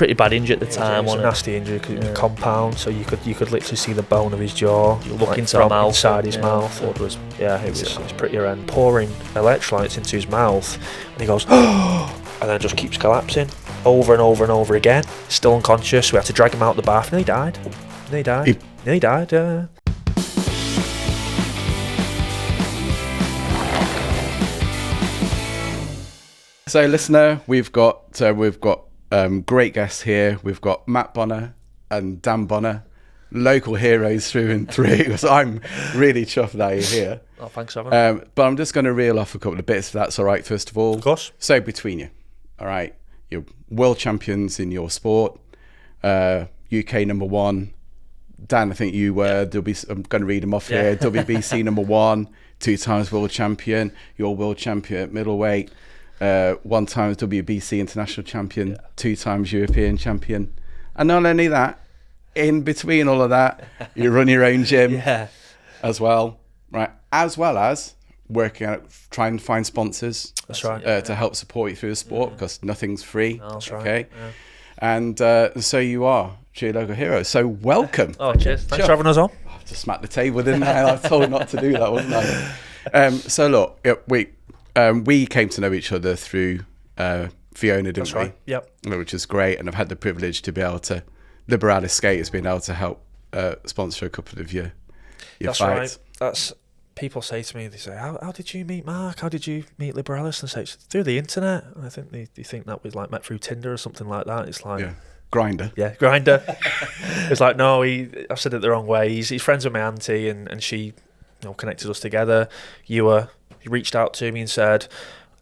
pretty bad injury at the time. It was a nasty injury because it was compound, so you could literally see the bone of his jaw. You look into the mouth, inside his mouth. It was pretty horrendous. Pouring electrolytes into his mouth, and he goes, and then just keeps collapsing over and over and over again. Still unconscious. We had to drag him out the bath, and he died. He died. Yeah. So, listener, we've got great guests here. We've got Matt Bonner and Dan Bonner, local heroes through and through. So I'm really chuffed that you're here. Oh, thanks for having me. But I'm just going to reel off a couple of bits, if that's all right, first of all. Of course. So, between you, all right, you're world champions in your sport, UK number one. Dan, I think you were, I'm going to read them off here, WBC number one, 2 times world champion, you're world champion at middleweight. 1 time WBC international champion, 2 times European champion, and not only that, in between all of that, you run your own gym as well, right? As well as working out, trying to find sponsors. That's right. To help support you through the sport, because nothing's free. No, that's right. Okay, and so you are true local hero. So welcome. Oh, cheers. Thanks for having us on. I just smacked the table, didn't I? I was told not to do that, wasn't I? So look, we came to know each other through Fiona, didn't we? Right. Yep. Which is great, and I've had the privilege to be able to, Liberalis Skateboards has been able to help sponsor a couple of your That's fights. right. That's people say to me. They say, "How did you meet Mark? How did you meet Liberalis?" And I say, "It's through the internet." And I think they think that was like met through Tinder or something like that. It's like Grinder. Yeah, Grinder. It's like, no, I've said it the wrong way. He's friends with my auntie, and she, connected us together. He reached out to me and said,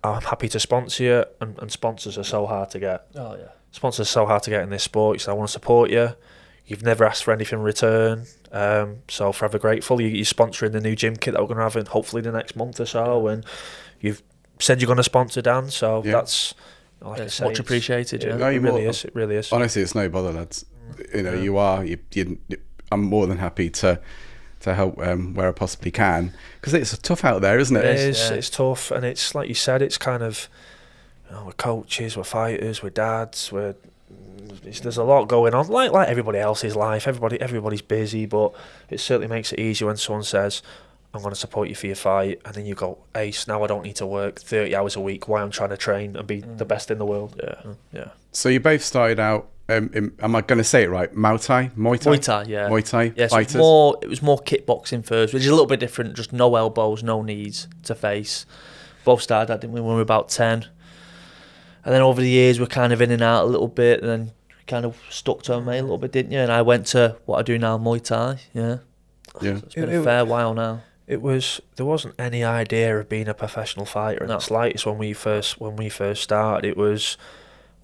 "I'm happy to sponsor you," and sponsors are so hard to get. Oh yeah. Sponsors are so hard to get in this sport. He said, "I want to support you. You've never asked for anything in return, so forever grateful. You're sponsoring the new gym kit that we're going to have in hopefully the next month or so, and you've said you're going to sponsor Dan, so that's like it's much appreciated. Yeah, it really is. It really is. Honestly, it's no bother, lads. I'm more than happy to help where I possibly can, because it's tough out there, isn't it? It is. It's tough, and it's like you said. It's kind of, we're coaches, we're fighters, we're dads, there's a lot going on, like everybody else's life. Everybody's busy, but it certainly makes it easier when someone says, "I'm going to support you for your fight," and then you go, "Ace, now I don't need to work 30 hours a week while I'm trying to train and be the best in the world." Yeah. So you both started out. Am I going to say it right? Muay Thai. Yeah. Muay Thai. Yeah, so fighters. it was more kickboxing first, which is a little bit different. Just no elbows, no knees to face. Both started that, didn't we, when we were about 10. And then over the years, we're kind of in and out a little bit, and then kind of stuck to MMA a little bit, didn't you? And I went to what I do now, Muay Thai. Yeah. So it's been a fair while now. There wasn't any idea of being a professional fighter in the slightest when we first started. It was.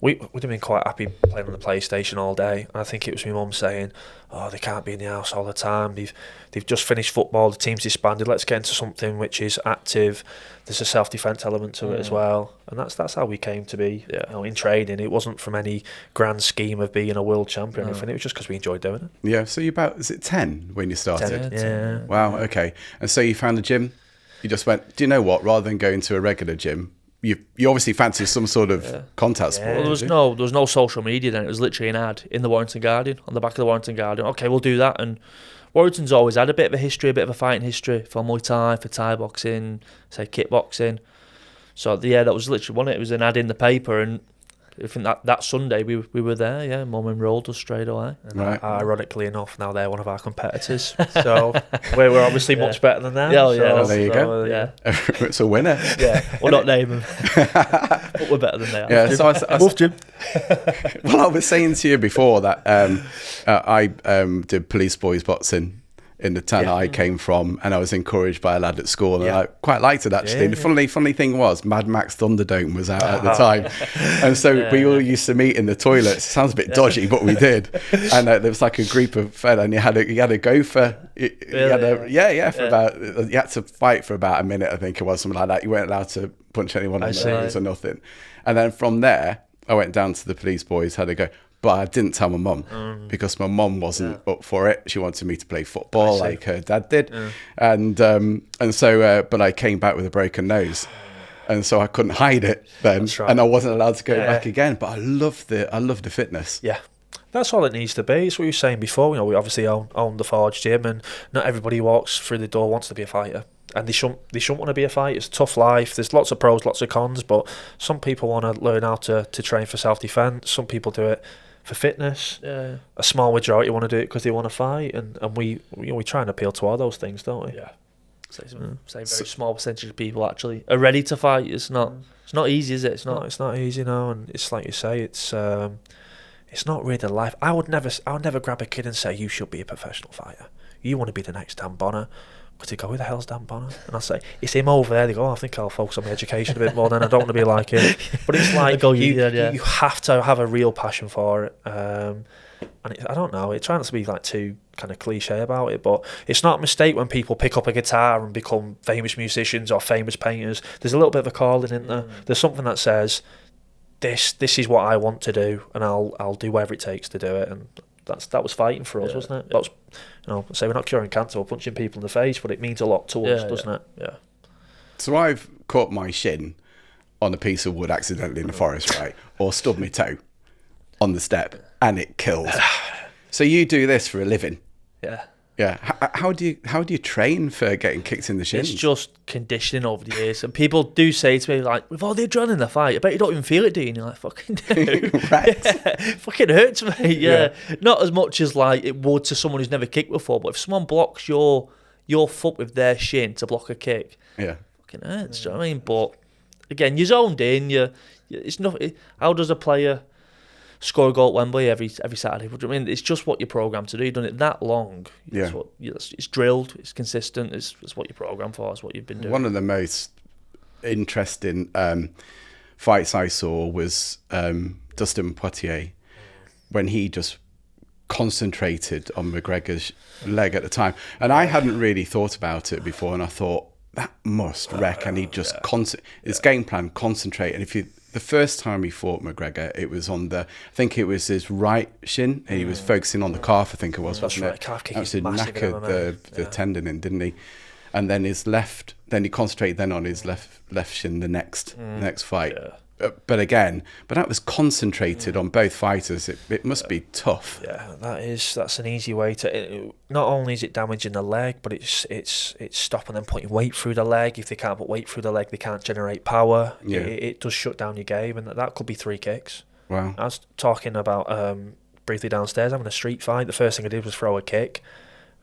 We'd have been quite happy playing on the PlayStation all day. And I think it was my mum saying, "Oh, they can't be in the house all the time. They've just finished football. The team's disbanded. Let's get into something which is active. There's a self-defense element to it as well." And that's how we came to be. In training, it wasn't from any grand scheme of being a world champion or anything. It was just because we enjoyed doing it. Yeah. So is it 10 when you started? 10, yeah. Wow. Okay. And so you found a gym. You just went, do you know what? Rather than going to a regular gym, you obviously fancy some sort of contact sport. Well, there was no social media then. It was literally an ad in the Warrington Guardian, on the back of the Warrington Guardian. Okay, we'll do that. And Warrington's always had a bit of a fighting history for Muay Thai, for Thai boxing, say kickboxing. So that was literally one. It was an ad in the paper, and I think that Sunday we were there. Yeah, Mum enrolled us straight away. And ironically enough, now they're one of our competitors, so we're obviously much better than them. There you go. It's a winner. Yeah, we'll not name them, but we're better than they are. Yeah, so Wolf Jim. Well, I was saying to you before that I did police boys boxing in the town I came from, and I was encouraged by a lad at school, and I quite liked it actually. And the funny thing was, Mad Max Thunderdome was out at the time, and so we all used to meet in the toilets. It sounds a bit dodgy, but we did. And there was like a group of fella, and you had to go for about. You had to fight for about a minute, I think it was, something like that. You weren't allowed to punch anyone on the nose or nothing. And then from there, I went down to the police boys, had a go. But I didn't tell my mum because my mum wasn't up for it. She wanted me to play football like her dad did. And so, but I came back with a broken nose. and so I couldn't hide it then, That's right. and I wasn't allowed to go back again. But I love the fitness. Yeah. That's all it needs to be. It's what you were saying before. You know, we obviously own the Forge Gym, and not everybody who walks through the door wants to be a fighter. And they shouldn't want to be a fighter. It's a tough life. There's lots of pros, lots of cons, but some people want to learn how to train for self-defense. Some people do it for fitness. Yeah. A small majority want to do it because they want to fight, and we try and appeal to all those things, don't we? Yeah. Say very small percentage of people actually are ready to fight. It's not easy, is it? It's not easy, no. And it's like you say, it's not really the life. I would never grab a kid and say, you should be a professional fighter. You want to be the next Dan Bonner. Because they go, who the hell's Dan Bonner? And I say, it's him over there. They go, I think I'll focus on my education a bit more then. I don't want to be like him. But it's like, you have to have a real passion for it. And I don't know, it tries not to be like too kind of cliche about it, but it's not a mistake when people pick up a guitar and become famous musicians or famous painters. There's a little bit of a calling in there. There's something that says, this is what I want to do, and I'll do whatever it takes to do it. And that was fighting for us, wasn't it? That was, say we're not curing cancer or punching people in the face, but it means a lot to us, doesn't it? Yeah. So I've caught my shin on a piece of wood accidentally in the forest, right? Or stubbed my toe on the step, and it kills. So you do this for a living? Yeah. Yeah. How do you train for getting kicked in the shins? It's just conditioning over the years. And people do say to me, like, with all the adrenaline in the fight, I bet you don't even feel it, do you? And you're like, fucking do. Right. Yeah, it fucking hurts me. Yeah. Not as much as like it would to someone who's never kicked before, but if someone blocks your foot with their shin to block a kick, yeah, fucking hurts. Do you know what I mean? But again, you're zoned in. It's not. How does a player score a goal at Wembley every Saturday? What do you mean? It's just what you're programmed to do. You've done it that long. Yeah. It's drilled. It's consistent. It's what you're programmed for. It's what you've been doing. One of the most interesting fights I saw was Dustin Poitier, when he just concentrated on McGregor's leg at the time. And I hadn't really thought about it before, and I thought, that must wreck. And he just his game plan, concentrate. And the first time he fought McGregor, it was on I think it was his right shin, and he was focusing on the calf, I think it was, wasn't it? Calf kick Actually is massive knackered the tendon in, didn't he? And then he concentrated on his left shin the next fight. Yeah. But that was concentrated on both fighters. It must be tough. Yeah, that's an easy way to. Not only is it damaging the leg, but it's stopping them putting weight through the leg. If they can't put weight through the leg, they can't generate power. Yeah. It does shut down your game, and that could be 3 kicks. Wow. I was talking about briefly downstairs having a street fight. The first thing I did was throw a kick.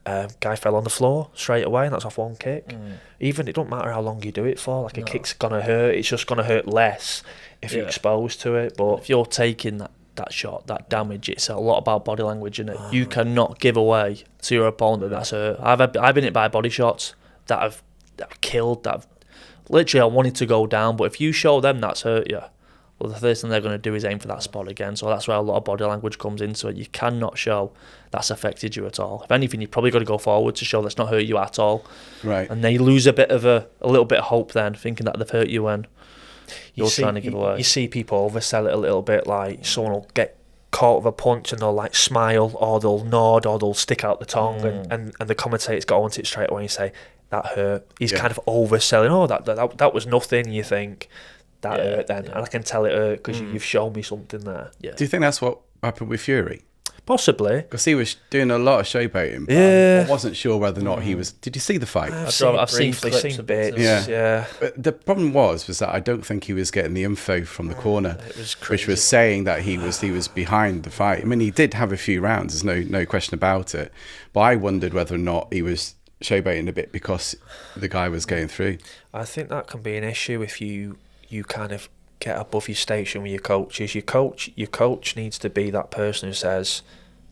Guy fell on the floor straight away, and that's off 1 kick. Even it don't matter how long you do it for. Like a kick's gonna hurt. It's just gonna hurt less if you're exposed to it. But if you're taking that shot, that damage, it's a lot about body language, isn't it? You cannot give away to your opponent that's hurt. I've been hit by body shots that have killed. Literally I wanted to go down, but if you show them that's hurt you, well, the first thing they're going to do is aim for that spot again. So that's where a lot of body language comes into it. You cannot show that's affected you at all. If anything, you've probably got to go forward to show that's not hurt you at all. Right. And they lose a little bit of hope then, thinking that they've hurt you when you're trying to give away. You see people oversell it a little bit, like someone will get caught with a punch and they'll like smile, or they'll nod, or they'll stick out the tongue, and the commentator's got onto it straight away and say, that hurt. He's kind of overselling, that was nothing. You think, that hurt then, and I can tell it hurt because you've shown me something there. Yeah. Do you think that's what happened with Fury? Possibly. Because he was doing a lot of showboating. Yeah. I wasn't sure whether or not he was... Did you see the fight? I've seen clips and bits. Yeah. But the problem was that I don't think he was getting the info from the corner, which was saying that he was behind the fight. I mean, he did have a few rounds, there's no question about it. But I wondered whether or not he was showboating a bit because the guy was going through. I think that can be an issue if you kind of get above your station with your coaches. Your coach needs to be that person who says,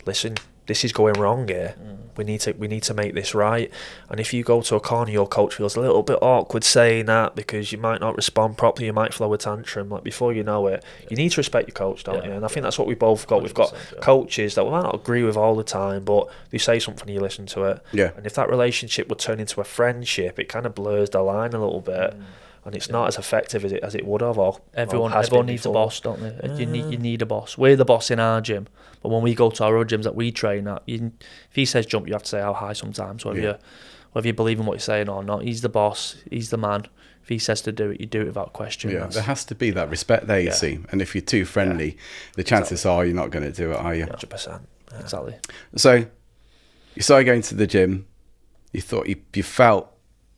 listen, this is going wrong here. We need to make this right. And if you go to a corner, your coach feels a little bit awkward saying that because you might not respond properly, you might throw a tantrum. Like, before you know it, you need to respect your coach, don't you? And I think that's what we both got. We've got coaches that we might not agree with all the time, but they say something and you listen to it. Yeah. And if that relationship would turn into a friendship, it kind of blurs the line a little bit. And it's not as effective as it would have. Everyone needs a boss, don't they? You need a boss. We're the boss in our gym, but when we go to our other gyms that we train at, if he says jump, you have to say how high sometimes. Whether you believe in what you're saying or not, he's the boss. He's the man If he says to do it, you do it without question. Yeah, there has to be that respect there, you see. And if you're too friendly, the chances are you're not going to do it, are you? 100%. Exactly. So you started going to the gym. You thought you felt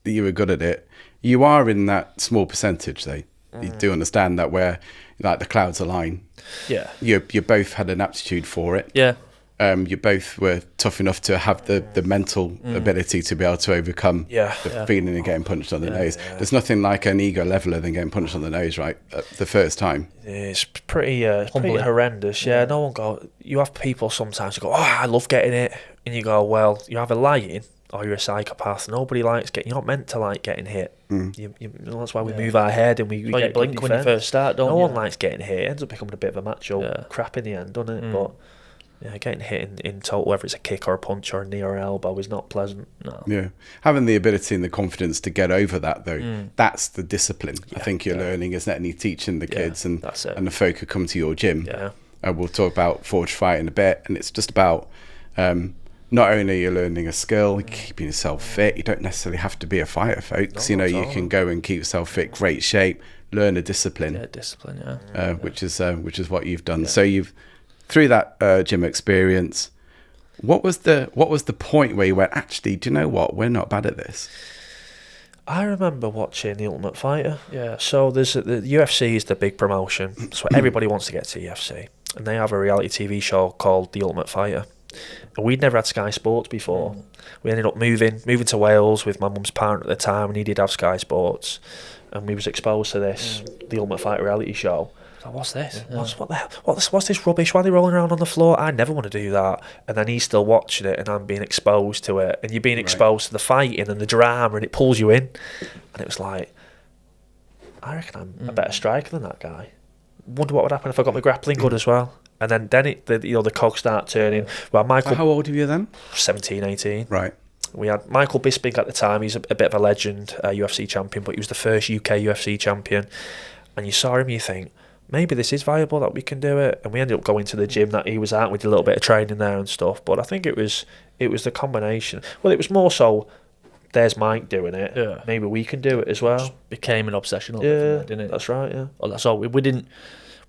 that you were good at it. You are in that small percentage, though. You do understand that where like the clouds align. Yeah. You both had an aptitude for it. Yeah. You both were tough enough to have the mental ability to be able to overcome the feeling of getting punched on the nose. There's nothing like an ego leveler than getting punched on the nose, right? The first time. It's pretty horrendous. Yeah, no one go. You have people sometimes who go, "Oh, I love getting it," and you go, "Well, you're either lying or you're a psychopath. Nobody likes getting. You're not meant to like getting hit. That's why we move our head and we Well, you get blink when you first start, don't you? No one likes getting hit. It ends up becoming a bit of a macho crap in the end, doesn't it? But yeah, getting hit in total, whether it's a kick or a punch or a knee or an elbow, is not pleasant. No. Yeah, having the ability and the confidence to get over that, though, that's the discipline I think you're learning, isn't it? And you're teaching the kids and the folk who come to your gym. Yeah. We'll talk about forge fight in a bit, and it's just about not only you're learning a skill, keeping yourself fit. You don't necessarily have to be a fighter, folks. You can go and keep yourself fit, great shape, learn a discipline. Yeah, discipline. Which is what you've done. So you've through that gym experience. What was the point where you went, actually, do you know what? We're not bad at this. I remember watching The Ultimate Fighter. Yeah. So the UFC is the big promotion. So everybody wants to get to the UFC, and they have a reality TV show called The Ultimate Fighter. And we'd never had Sky Sports before. We ended up moving to Wales with my mum's parent at the time, and he did have Sky Sports, and we was exposed to this The Ultimate Fighter reality show. So what's this? What the hell? What's this rubbish? Why are they rolling around on the floor? I never want to do that. And then he's still watching it, and I'm being exposed to it, and you're being exposed to the fighting and the drama, and it pulls you in. And it was like, I reckon I'm a better striker than that guy. Wonder what would happen if I got my grappling good as well. And then the cogs start turning. Well, Michael. How old were you then? 17, 18. Right. We had Michael Bisping at the time. He's a bit of a legend, UFC champion, but he was the first UK UFC champion. And you saw him, you think, maybe this is viable, that we can do it. And we ended up going to the gym that he was at. We did a little bit of training there and stuff. But I think it was the combination. Well, it was more so, there's Mike doing it. Yeah. Maybe we can do it as well. Just became an obsession. Didn't it? That's right. Yeah. Well, that's all.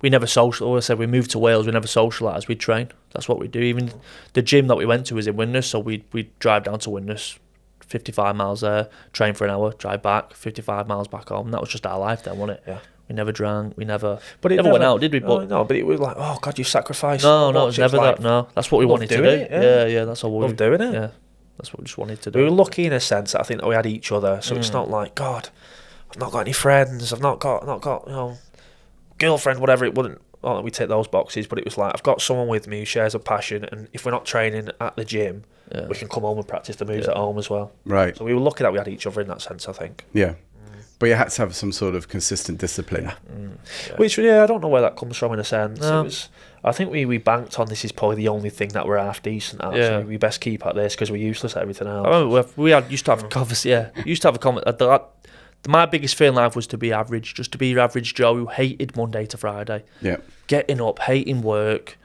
We never social. I said we moved to Wales. We never socialised. We'd train. That's what we do. Even the gym that we went to was in Widnes, so we'd drive down to Widnes, 55 miles there, train for an hour, drive back, 55 miles back home. And that was just our life then, wasn't it? Yeah. We never drank. We never. But it never went out, did we? But no. But it was like, oh God, you sacrificed. No, it was never that. No, that's what we wanted to do. Yeah. That's all we love doing it. Yeah, that's what we just wanted to do. We were lucky in a sense that I think that we had each other. So it's not like, God, I've not got any friends. I've not got girlfriend, whatever. It wouldn't. Well, we take those boxes, but it was like, I've got someone with me who shares a passion, and if we're not training at the gym, we can come home and practice the moves at home as well. Right. So we were lucky that we had each other in that sense, I think. Yeah. But you had to have some sort of consistent discipline. Yeah. Which, I don't know where that comes from in a sense. No. I think we banked on this is probably the only thing that we're half decent at. So we best keep at this because we're useless at everything else. I remember used to have a conversation. My biggest fear in life was to be average, just to be your average Joe who hated Monday to Friday. Yeah. Getting up, hating work,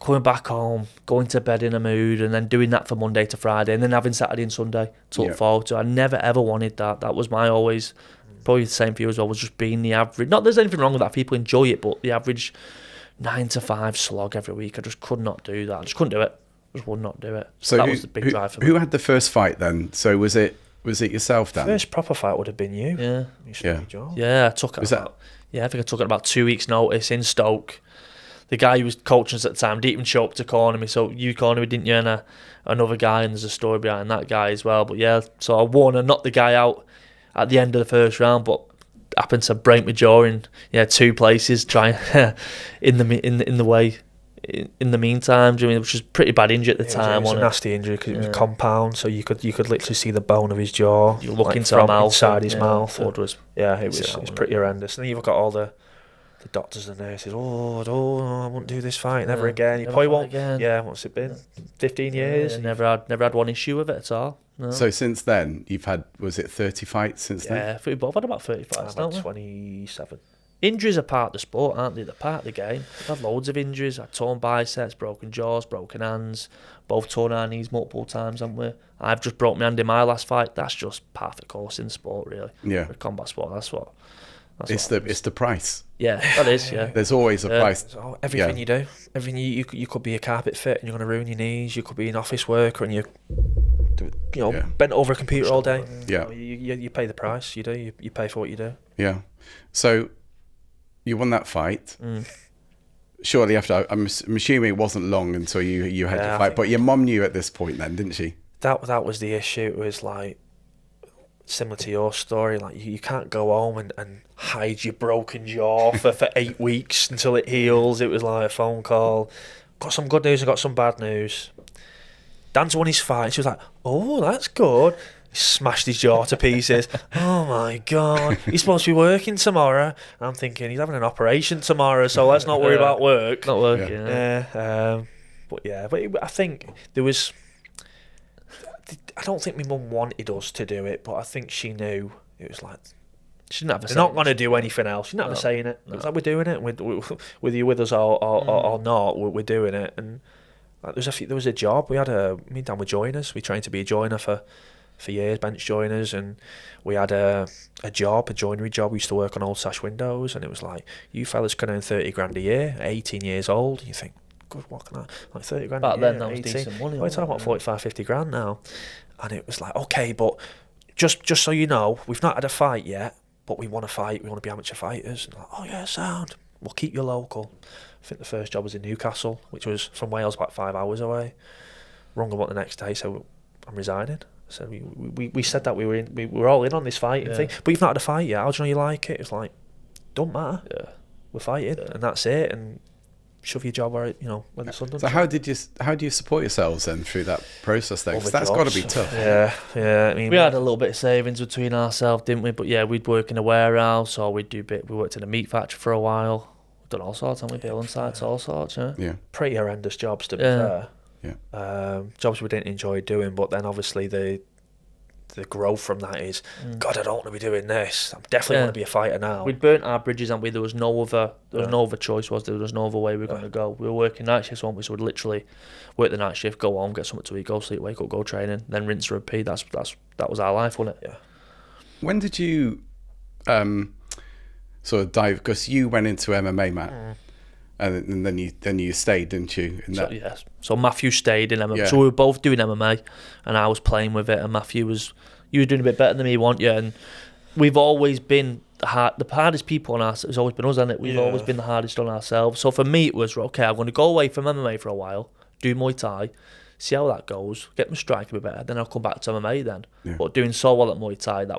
coming back home, going to bed in a mood, and then doing that for Monday to Friday, and then having Saturday and Sunday to look forward to. I never ever wanted that. That was my always, probably the same for you as well, was just being the average. Not that there's anything wrong with that, people enjoy it, but the average 9 to 5 slog every week, I just could not do that. I just couldn't do it. I just would not do it. So that was the big drive for me. Who had the first fight then? So was it yourself, Dan? First proper fight would have been you. Yeah. I took it. I think I took it about 2 weeks' notice in Stoke. The guy who was coaching us at the time didn't even show up to corner me, so you cornered me, didn't you? And another guy, and there's a story behind that guy as well. But yeah, so I won and knocked the guy out at the end of the first round, but happened to break my jaw in 2 places, trying in the meantime, which was pretty bad injury at the time. It was a nasty injury because it was compound, so you could literally see the bone of his jaw. You look into his mouth, inside his mouth. It was pretty horrendous. And then you've got all the doctors and nurses. Oh, I won't do this fight never again. You probably won't. Again. Yeah, what's it been? 15 years. Never had one issue with it at all. No. So since then, you've had, was it 30 fights since then? Yeah, we both had about 30 fights. About 27. Injuries are part of the sport, aren't they? They're part of the game. I've had loads of injuries. I've torn biceps, broken jaws, broken hands, both torn our knees multiple times, haven't we? I've just broke my hand in my last fight. That's just part of the course in sport, really. Yeah. For combat sport, that's what. It's the price. Yeah, that is. Yeah. There's always a price. So everything you do, everything you could be a carpet fit and you're going to ruin your knees. You could be an office worker and you bent over a computer all day. Yeah. You pay the price. You do. You pay for what you do. Yeah. So you won that fight. Surely after, I'm assuming it wasn't long until you had your fight. But your mum knew at this point then, didn't she? That was the issue. It was like similar to your story. Like you can't go home and hide your broken jaw for 8 weeks until it heals. It was like a phone call. Got some good news and got some bad news. Dan's won his fight. She was like, "Oh, that's good." He smashed his jaw to pieces. Oh my God, he's supposed to be working tomorrow. I'm thinking he's having an operation tomorrow, so let's not worry about work. Not working. But I think there was. I don't think my mum wanted us to do it, but I think she knew it was like She didn't have a they're say. not going to do anything else. She didn't have a say in it. It's like we're doing it, with you with us or not, we're doing it. And like, there was a job. Me and Dan were joiners. We trained to be a joiner for years, bench joiners, and we had a joinery job. We used to work on old sash windows, and it was like, you fellas can earn 30 grand a year at 18 years old. And you think, good, what can I, like 30 grand Back a year then, that was 18. decent money. We're talking about 45, 50 grand now. And it was like, okay, but just so you know, we've not had a fight yet, but we want to fight. We want to be amateur fighters. And like, oh yeah, sound. We'll keep you local. I think the first job was in Newcastle, which was from Wales about 5 hours away. Rung them up the next day, so I'm resigning. So we said that we were all in on this fighting thing, but you've not had a fight yet. How do you know you like it? It's like, don't matter. Yeah, we're fighting, and that's it. And shove your job where when the sun doesn't. So how do you support yourselves then through that process then? 'Cause that's got to be tough. Yeah. I mean, we had a little bit of savings between ourselves, didn't we? But yeah, we'd work in a warehouse, or we worked in a meat factory for a while. We've done all sorts, haven't we? Building sites, all sorts. Yeah. Pretty horrendous jobs, to be fair. Yeah. Jobs we didn't enjoy doing, but then obviously the growth from that is, God, I don't want to be doing this. I'm definitely want to be a fighter now. We'd burnt our bridges, and there was no other choice, was there? There was no other way we were going to go. We were working night shifts, weren't we? So we'd literally work the night shift, go home, get something to eat, go sleep, wake up, go training, then rinse, repeat. That was our life, wasn't it? Yeah. When did you sort of dive? Because you went into MMA, Matt. And then you stayed, didn't you? So Matthew stayed in MMA. Yeah. So we were both doing MMA, and I was playing with it. And Matthew was doing a bit better than me, weren't you? And we've always been the hardest people on us. It's always been us, hasn't it? We've always been the hardest on ourselves. So for me, it was okay. I'm going to go away from MMA for a while, do Muay Thai, see how that goes, get my strike a bit better. Then I'll come back to MMA then. Yeah. But doing so well at Muay Thai, and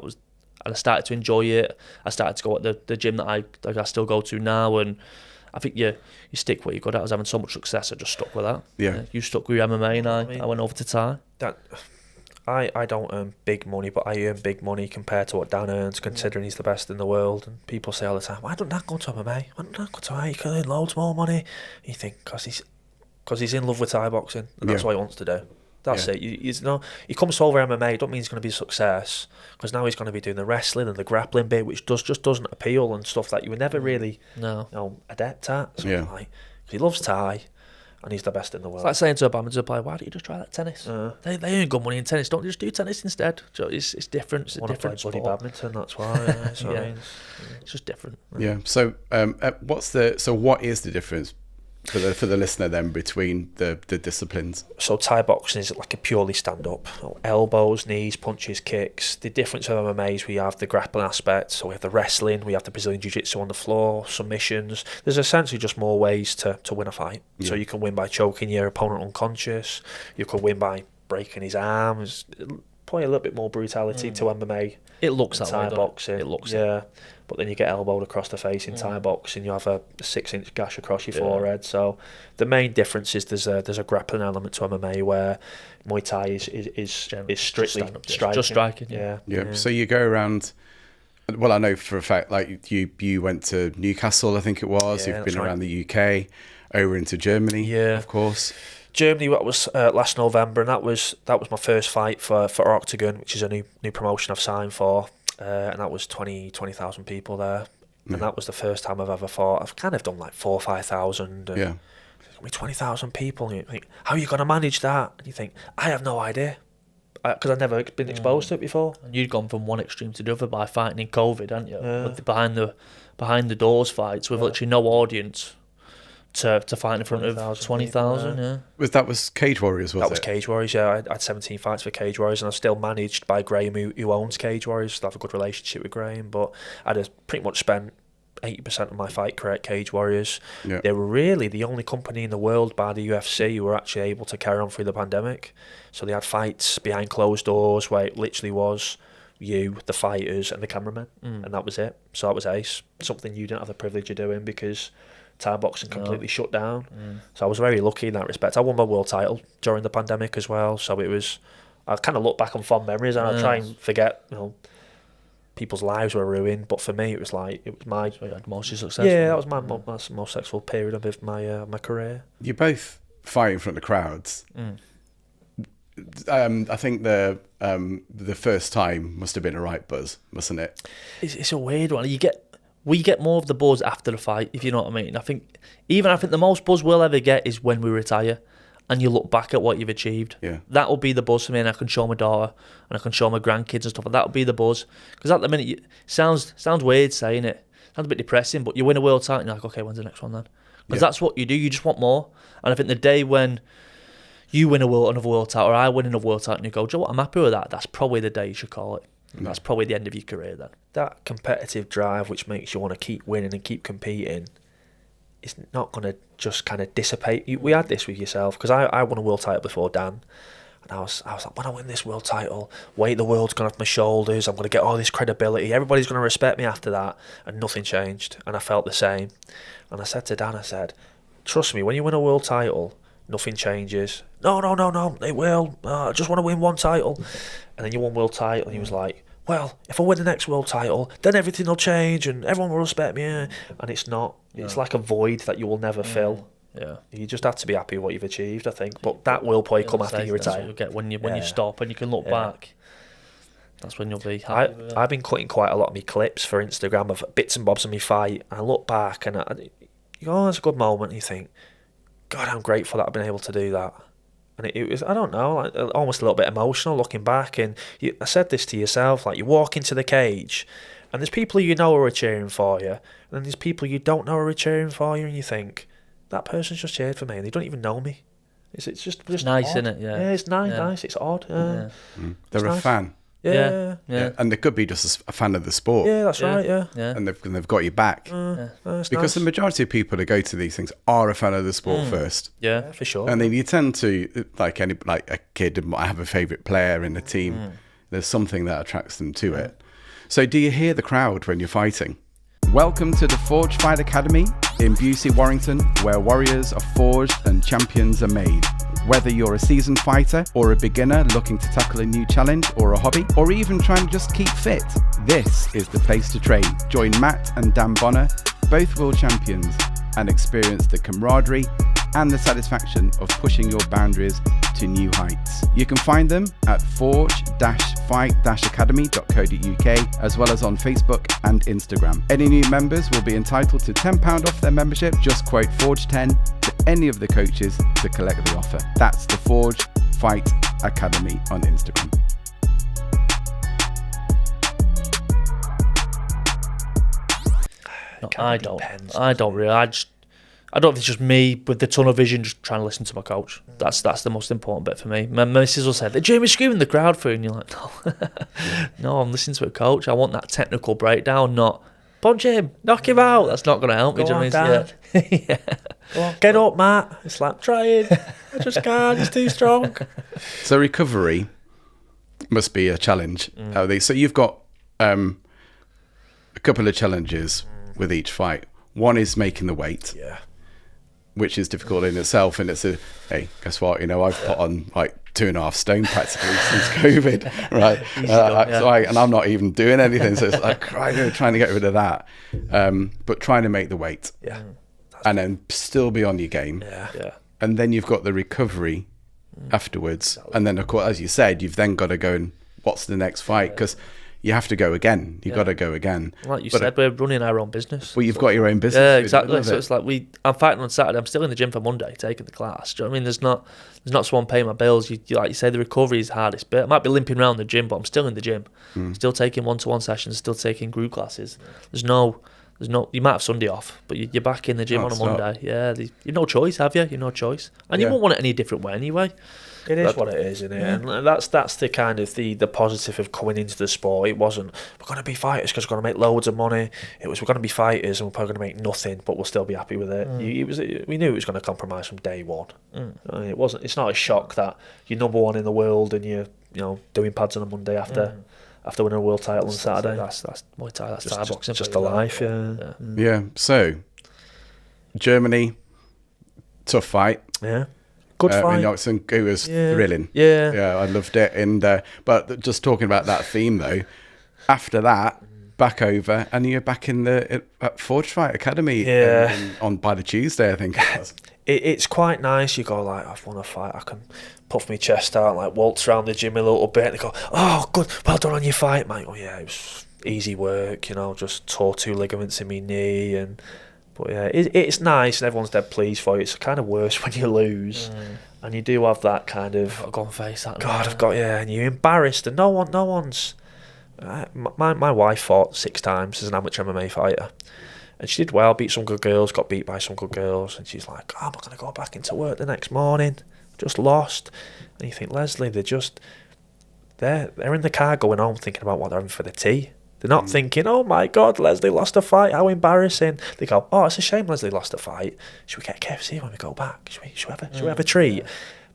I started to enjoy it. I started to go at the gym that I still go to now, and I think you stick what you're good at. I was having so much success, I just stuck with that. Yeah. You stuck with your MMA, and I went over to Thai. I don't earn big money, but I earn big money compared to what Dan earns, considering he's the best in the world. And people say all the time, why don't Dan go to MMA? Why don't Dan go to Thai? You can earn loads more money. And you think, because he's in love with Thai boxing, and that's what he wants to do. That's it. He comes over MMA. It don't mean he's going to be a success, because now he's going to be doing the wrestling and the grappling bit, which just doesn't appeal, and stuff that you were never really adept at. So he loves Thai, and he's the best in the world. It's like saying to a badminton player, why don't you just try that tennis? They earn good money in tennis. Don't you just do tennis instead? It's different. It's a different sport. Badminton. That's why. It's just different. Yeah. So what is the difference for the listener then between the disciplines? So Thai boxing is like a purely stand-up. Elbows, knees, punches, kicks. The difference of MMA is we have the grappling aspect, so we have the wrestling, we have the Brazilian Jiu-Jitsu on the floor, submissions. There's essentially just more ways to win a fight. So you can win by choking your opponent unconscious, you could win by breaking his arms. Probably a little bit more brutality to MMA. It looks that Thai way, boxing. It looks But then you get elbowed across the face in Thai boxing. You have a 6-inch gash across your forehead. So the main difference is there's a grappling element to MMA, where Muay Thai is strictly striking. Just striking. Yeah. So you go around. Well, I know for a fact, like you went to Newcastle, I think it was. You've been around the UK, over into Germany. Yeah, of course. Germany, that was last November, and that was my first fight for Octagon, which is a new promotion I've signed for, and that was 20,000 people there. And that was the first time I've ever fought. I've kind of done like 4,000 or 5,000. Yeah. With 20,000 people, and you think, how are you going to manage that? And you think, I have no idea, because I've never been exposed to it before. And you'd gone from one extreme to the other by fighting in COVID, hadn't you? With the behind the doors fights with literally no audience to fight in front of 20,000. Yeah. That was Cage Warriors, was it? That was Cage Warriors, yeah. I had 17 fights for Cage Warriors, and I was still managed by Graham, who owns Cage Warriors. So I have a good relationship with Graham, but I'd pretty much spent 80% of my fight career at Cage Warriors. Yeah. They were really the only company in the world, by the UFC, who were actually able to carry on through the pandemic. So they had fights behind closed doors where it literally was you, the fighters, and the cameraman, and that was it. So that was ace. Something you didn't have the privilege of doing because Thai boxing completely shut down. So I was very lucky in that respect. I won my world title during the pandemic as well. So it was, I kind of look back on fond memories, and I try and forget, people's lives were ruined, but for me it was my So you had most successful. yeah, that was my most successful period of my career. You both fight in front of crowds. I think the first time must have been a right buzz, mustn't it? It's a weird one. We get more of the buzz after the fight, if you know what I mean. I think the most buzz we'll ever get is when we retire and you look back at what you've achieved. Yeah. That'll be the buzz for me, and I can show my daughter and I can show my grandkids and stuff. That'll be the buzz. Because at the minute, sounds weird saying it. Sounds a bit depressing, but you win a world title and you're like, okay, when's the next one then? Because that's what you do. You just want more. And I think the day when you win another world title, or I win another world title, and you go, do you know what, I'm happy with that. That's probably the day you should call it. And that's probably the end of your career then. That competitive drive, which makes you want to keep winning and keep competing, is not going to just kind of dissipate. We had this with yourself, because I won a world title before Dan, and I was like, when I win this world title, weight the world's gone off my shoulders, I'm going to get all this credibility, everybody's going to respect me after that, and nothing changed, and I felt the same. And I said to Dan, trust me, when you win a world title, nothing changes. No, it will. I just want to win one title. And then you won world title, and he was like, well, if I win the next world title, then everything will change and everyone will respect me. And it's not. It's like a void that you will never fill. Yeah. You just have to be happy with what you've achieved, I think. But that will probably come after you retire. You'll get when you stop and you can look back. That's when you'll be happy. I've been cutting quite a lot of my clips for Instagram of bits and bobs of my fight. And I look back and you go, oh, that's a good moment. And you think, God, I'm grateful that I've been able to do that. And it was, I don't know, like, almost a little bit emotional looking back. And I said this to yourself, like you walk into the cage and there's people you know are cheering for you. And then there's people you don't know are cheering for you. And you think, that person's just cheered for me and they don't even know me. It's just nice, odd. isn't it? Yeah, it's nice. It's odd. They're a nice. fan. Yeah. And they could be just a fan of the sport. Yeah, that's right. Yeah. And they've got your back. Because nice. the majority of people that go to these things are a fan of the sport first. Yeah, for sure. And then you tend to, like a kid might have a favourite player in the team. There's something that attracts them to it. So do you hear the crowd when you're fighting? Welcome to the Forge Fight Academy in Busey, Warrington, where warriors are forged and champions are made. Whether you're a seasoned fighter or a beginner looking to tackle a new challenge or a hobby, or even trying to just keep fit, this is the place to train. Join Matt and Dan Bonner, both world champions, and experience the camaraderie and the satisfaction of pushing your boundaries to new heights. You can find them at forge-fight-academy.co.uk, as well as on Facebook and Instagram. Any new members will be entitled to £10 off their membership. Just quote Forge10 to any of the coaches to collect the offer. That's the Forge Fight Academy on Instagram. No, I don't really. I don't know if it's just me with the tunnel vision, just trying to listen to my coach. That's the most important bit for me. My missus will say, Jamie's screaming the crowd through, and you're like, no. No, I'm listening to a coach. I want that technical breakdown, not punch him, knock him out. That's not going to help me. Go on, yeah. Go on, get up, Matt. It's like, trying. I just can't. It's too strong. So recovery must be a challenge. So you've got a couple of challenges with each fight. One is making the weight. Yeah. Which is difficult in itself, and it's hey, guess what? I've put on like 2.5 stone practically since COVID, right? And I'm not even doing anything, so it's like trying to get rid of that, but trying to make the weight, and then still be on your game, and then you've got the recovery afterwards, and then of course, as you said, you've then got to go and what's the next fight, because you have to go again. You got to go again. Like you said, we're running our own business. Well, you've got your own business. Yeah, exactly. So it's like I'm fighting on Saturday. I'm still in the gym for Monday, taking the class. Do you know what I mean? There's not someone paying my bills. You like you say, the recovery is the hardest bit. I might be limping around the gym, but I'm still in the gym. Still taking one-to-one sessions. Still taking group classes. There's no. You might have Sunday off, but you're back in the gym on a Monday. Yeah, you've no choice, have you? You've no choice, and you won't want it any different way anyway. It is what it is, isn't it? Yeah. And that's the kind of the positive of coming into the sport. It wasn't we're going to be fighters because we're going to make loads of money. It was we're going to be fighters and we're probably going to make nothing, but we'll still be happy with it. We knew it was going to compromise from day one. I mean, it wasn't. It's not a shock that you're number one in the world and you're doing pads on a Monday after winning a world title on Saturday. That's Muay Thai. That's Thai boxing. Just the life. Yeah. So Germany, tough fight. Yeah. Good fight. It was thrilling. Yeah, I loved it. And but just talking about that theme though, after that, back over, and you're back in at Forge Fight Academy. On by the Tuesday, I think it was. It's quite nice. You go like, I've won a fight. I can puff my chest out, like waltz around the gym a little bit, and they go, "Oh, good, well done on your fight, mate." Oh yeah, it was easy work. Just tore 2 ligaments in my knee But yeah, it's nice and everyone's dead pleased for you. It's kind of worse when you lose, and you do have that kind of. I've got to go and face that. And you're embarrassed, and no one's. My wife fought 6 times as an amateur MMA fighter, and she did well. Beat some good girls, got beat by some good girls, and she's like, "I'm not going to go back into work the next morning. Just lost." And you think, Leslie, they're in the car going home thinking about what they're having for the tea. They're not thinking, "Oh my God, Leslie lost a fight, how embarrassing." They go, "Oh, it's a shame Leslie lost a fight. Should we get KFC when we go back? Should we have a treat?"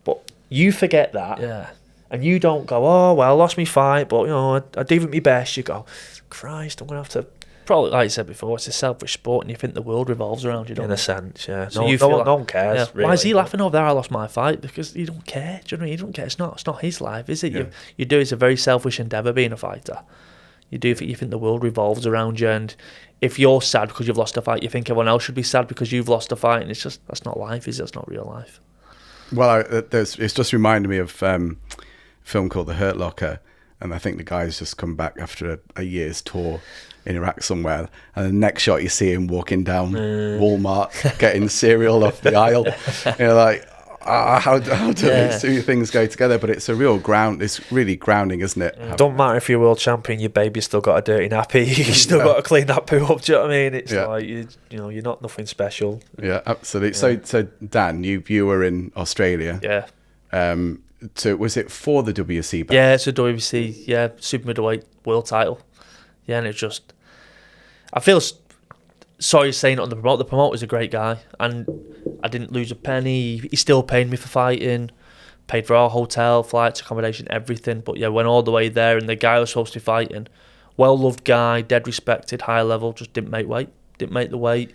But you forget that, and you don't go, "Oh well, I lost my fight, but I did my best." You go, "Christ, I'm gonna have to." Probably, like you said before, it's a selfish sport, and you think the world revolves around you. Don't in a sense, yeah. So no one cares. Yeah. Really. Why is he laughing over there? I lost my fight because you don't care. Do you know what I mean? You don't care. It's not his life, is it? Yeah. You do. It's a very selfish endeavour being a fighter. You think the world revolves around you, and if you're sad because you've lost a fight, you think everyone else should be sad because you've lost a fight, and that's not life, is it? That's not real life. Well, it's just reminded me of a film called The Hurt Locker, and I think the guy's just come back after a year's tour in Iraq somewhere, and the next shot you see him walking down Walmart getting cereal off the aisle. You're like, how do these 2 things go together? But it's a real it's really grounding, isn't it? Don't matter if you're world champion, your baby's still got a dirty nappy. You still got to clean that poo up. Do you know what I mean? It's like you're not nothing special. Yeah, absolutely. Yeah. So Dan, you were in Australia. Yeah. So was it for the WBC? Yeah, it's a WBC. Super middleweight world title. Yeah, and it's just, I feel sorry saying it on the promoter. The promoter's a great guy, and I didn't lose a penny. He still paid me for fighting, paid for our hotel, flights, accommodation, everything. But yeah, went all the way there, and the guy I was supposed to be fighting, well-loved guy, dead respected, high level, just didn't make the weight.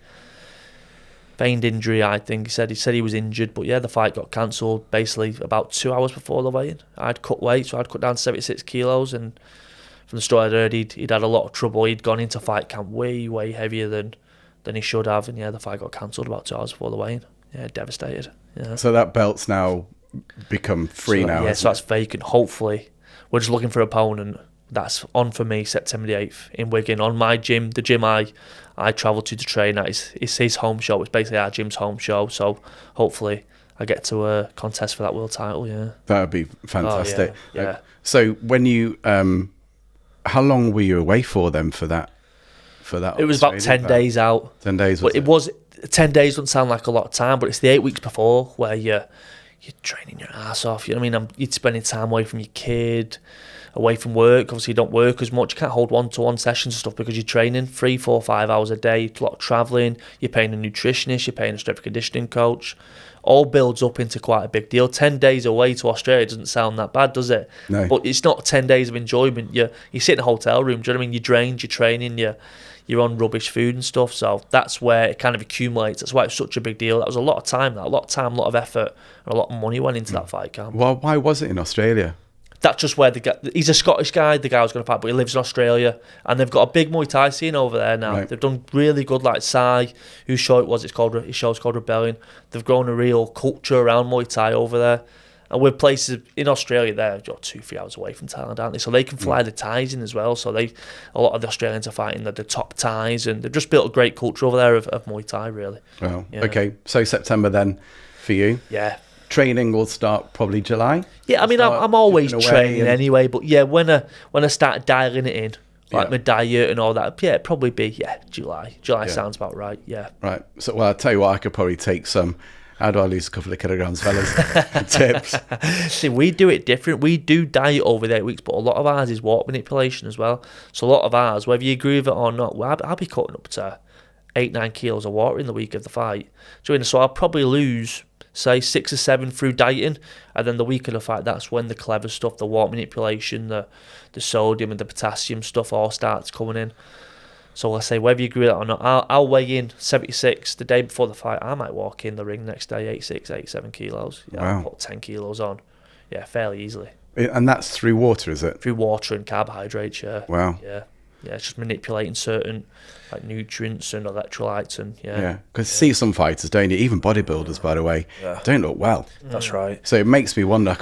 Feigned injury, I think. He said he was injured, but yeah, the fight got cancelled basically about 2 hours before the weigh-in. I'd cut weight, so I'd cut down 76 kilos, and from the story I'd heard, he'd had a lot of trouble. He'd gone into fight camp way heavier than he should have, and yeah, the fight got cancelled about 2 hours before the weigh-in. Yeah, devastated. Yeah. So that belt's now become free now. Yeah, so that's vacant. Hopefully, we're just looking for an opponent. That's on for me September the 8th in Wigan on my gym, the gym I travel to train at. It's his home show. It's basically our gym's home show. So hopefully I get to contest for that world title. Yeah, that would be fantastic. Oh, yeah. So when you how long were you away for them for that? It was about 10 days out. 10 days. It was 10 days. Doesn't sound like a lot of time, but it's the 8 weeks before where you're training your ass off. You know what I mean? You're spending time away from your kid, away from work. Obviously, you don't work as much. You can't hold one-to-one sessions and stuff because you're training 3, 4, 5 hours a day. It's a lot of travelling. You're paying a nutritionist. You're paying a strength and conditioning coach. All builds up into quite a big deal. 10 days away to Australia doesn't sound that bad, does it? No. But it's not 10 days of enjoyment. You sit in a hotel room. Do you know what I mean? You're drained. You're training. You're on rubbish food and stuff. So that's where it kind of accumulates. That's why it's such a big deal. That was a lot of time. A lot of effort, and a lot of money went into that fight camp. Well, why was it in Australia? That's just where he's a Scottish guy, the guy was going to fight, but he lives in Australia, and they've got a big Muay Thai scene over there now. Right. They've done really good, like Sai, whose show it was, his show's called Rebellion. They've grown a real culture around Muay Thai over there, And with places in Australia, they're 2-3 hours away from Thailand, aren't they? So they can fly the Thais in as well. So a lot of the Australians are fighting the top Thais, and they've just built a great culture over there of Muay Thai, really. Well, Yeah. okay. So September then for you. Yeah. Training will start probably July. Yeah, I mean, I'm always training anyway, but yeah, when I start dialing it in, like my diet and all that, yeah, it'd probably be July. July sounds about right. Yeah. Right. So, well, I'll tell you what, I could probably take some. How do I lose a couple of kilograms, fellas? Tips. See, we do it different. We do diet over the 8 weeks, but a lot of ours is walk manipulation as well. So a lot of ours, whether you agree with it or not, well, I'll be cutting up to 8-9 kilos of water in the week of the fight. So I'll probably lose, say, 6 or 7 through dieting, and then the week of the fight, that's when the clever stuff, the walk manipulation, the sodium and the potassium stuff all starts coming in. So I say, whether you agree with that or not, I'll weigh in 76 the day before the fight. I might walk in the ring next day 86, 87 kilos. Yeah, Wow. I'll put 10 kilos on. Yeah, fairly easily. And that's through water, is it? Through water and carbohydrates, yeah. Wow. Yeah. Yeah, it's just manipulating certain like nutrients and electrolytes and Yeah, because see some fighters, don't you? Even bodybuilders, by the way, don't look well. That's right. So it makes me wonder,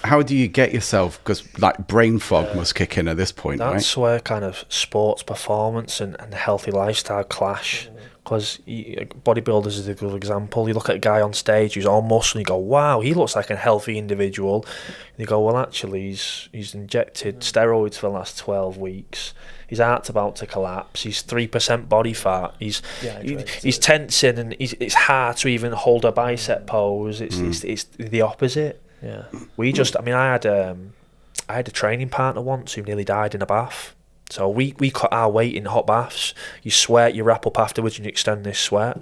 how do you get yourself? Because like brain fog must kick in at this point, That's where kind of sports performance and healthy lifestyle clash. Because bodybuilders is a good example. You look at a guy on stage who's all muscle, and you go, wow, he looks like a healthy individual. And you go, well, actually, he's injected steroids for the last 12 weeks. His heart's about to collapse. He's 3% body fat. He's tensing, and it's hard to even hold a bicep pose. It's the opposite. yeah. I had a training partner once who nearly died in a bath. So we cut our weight in hot baths. You sweat, you wrap up afterwards, and you extend this sweat.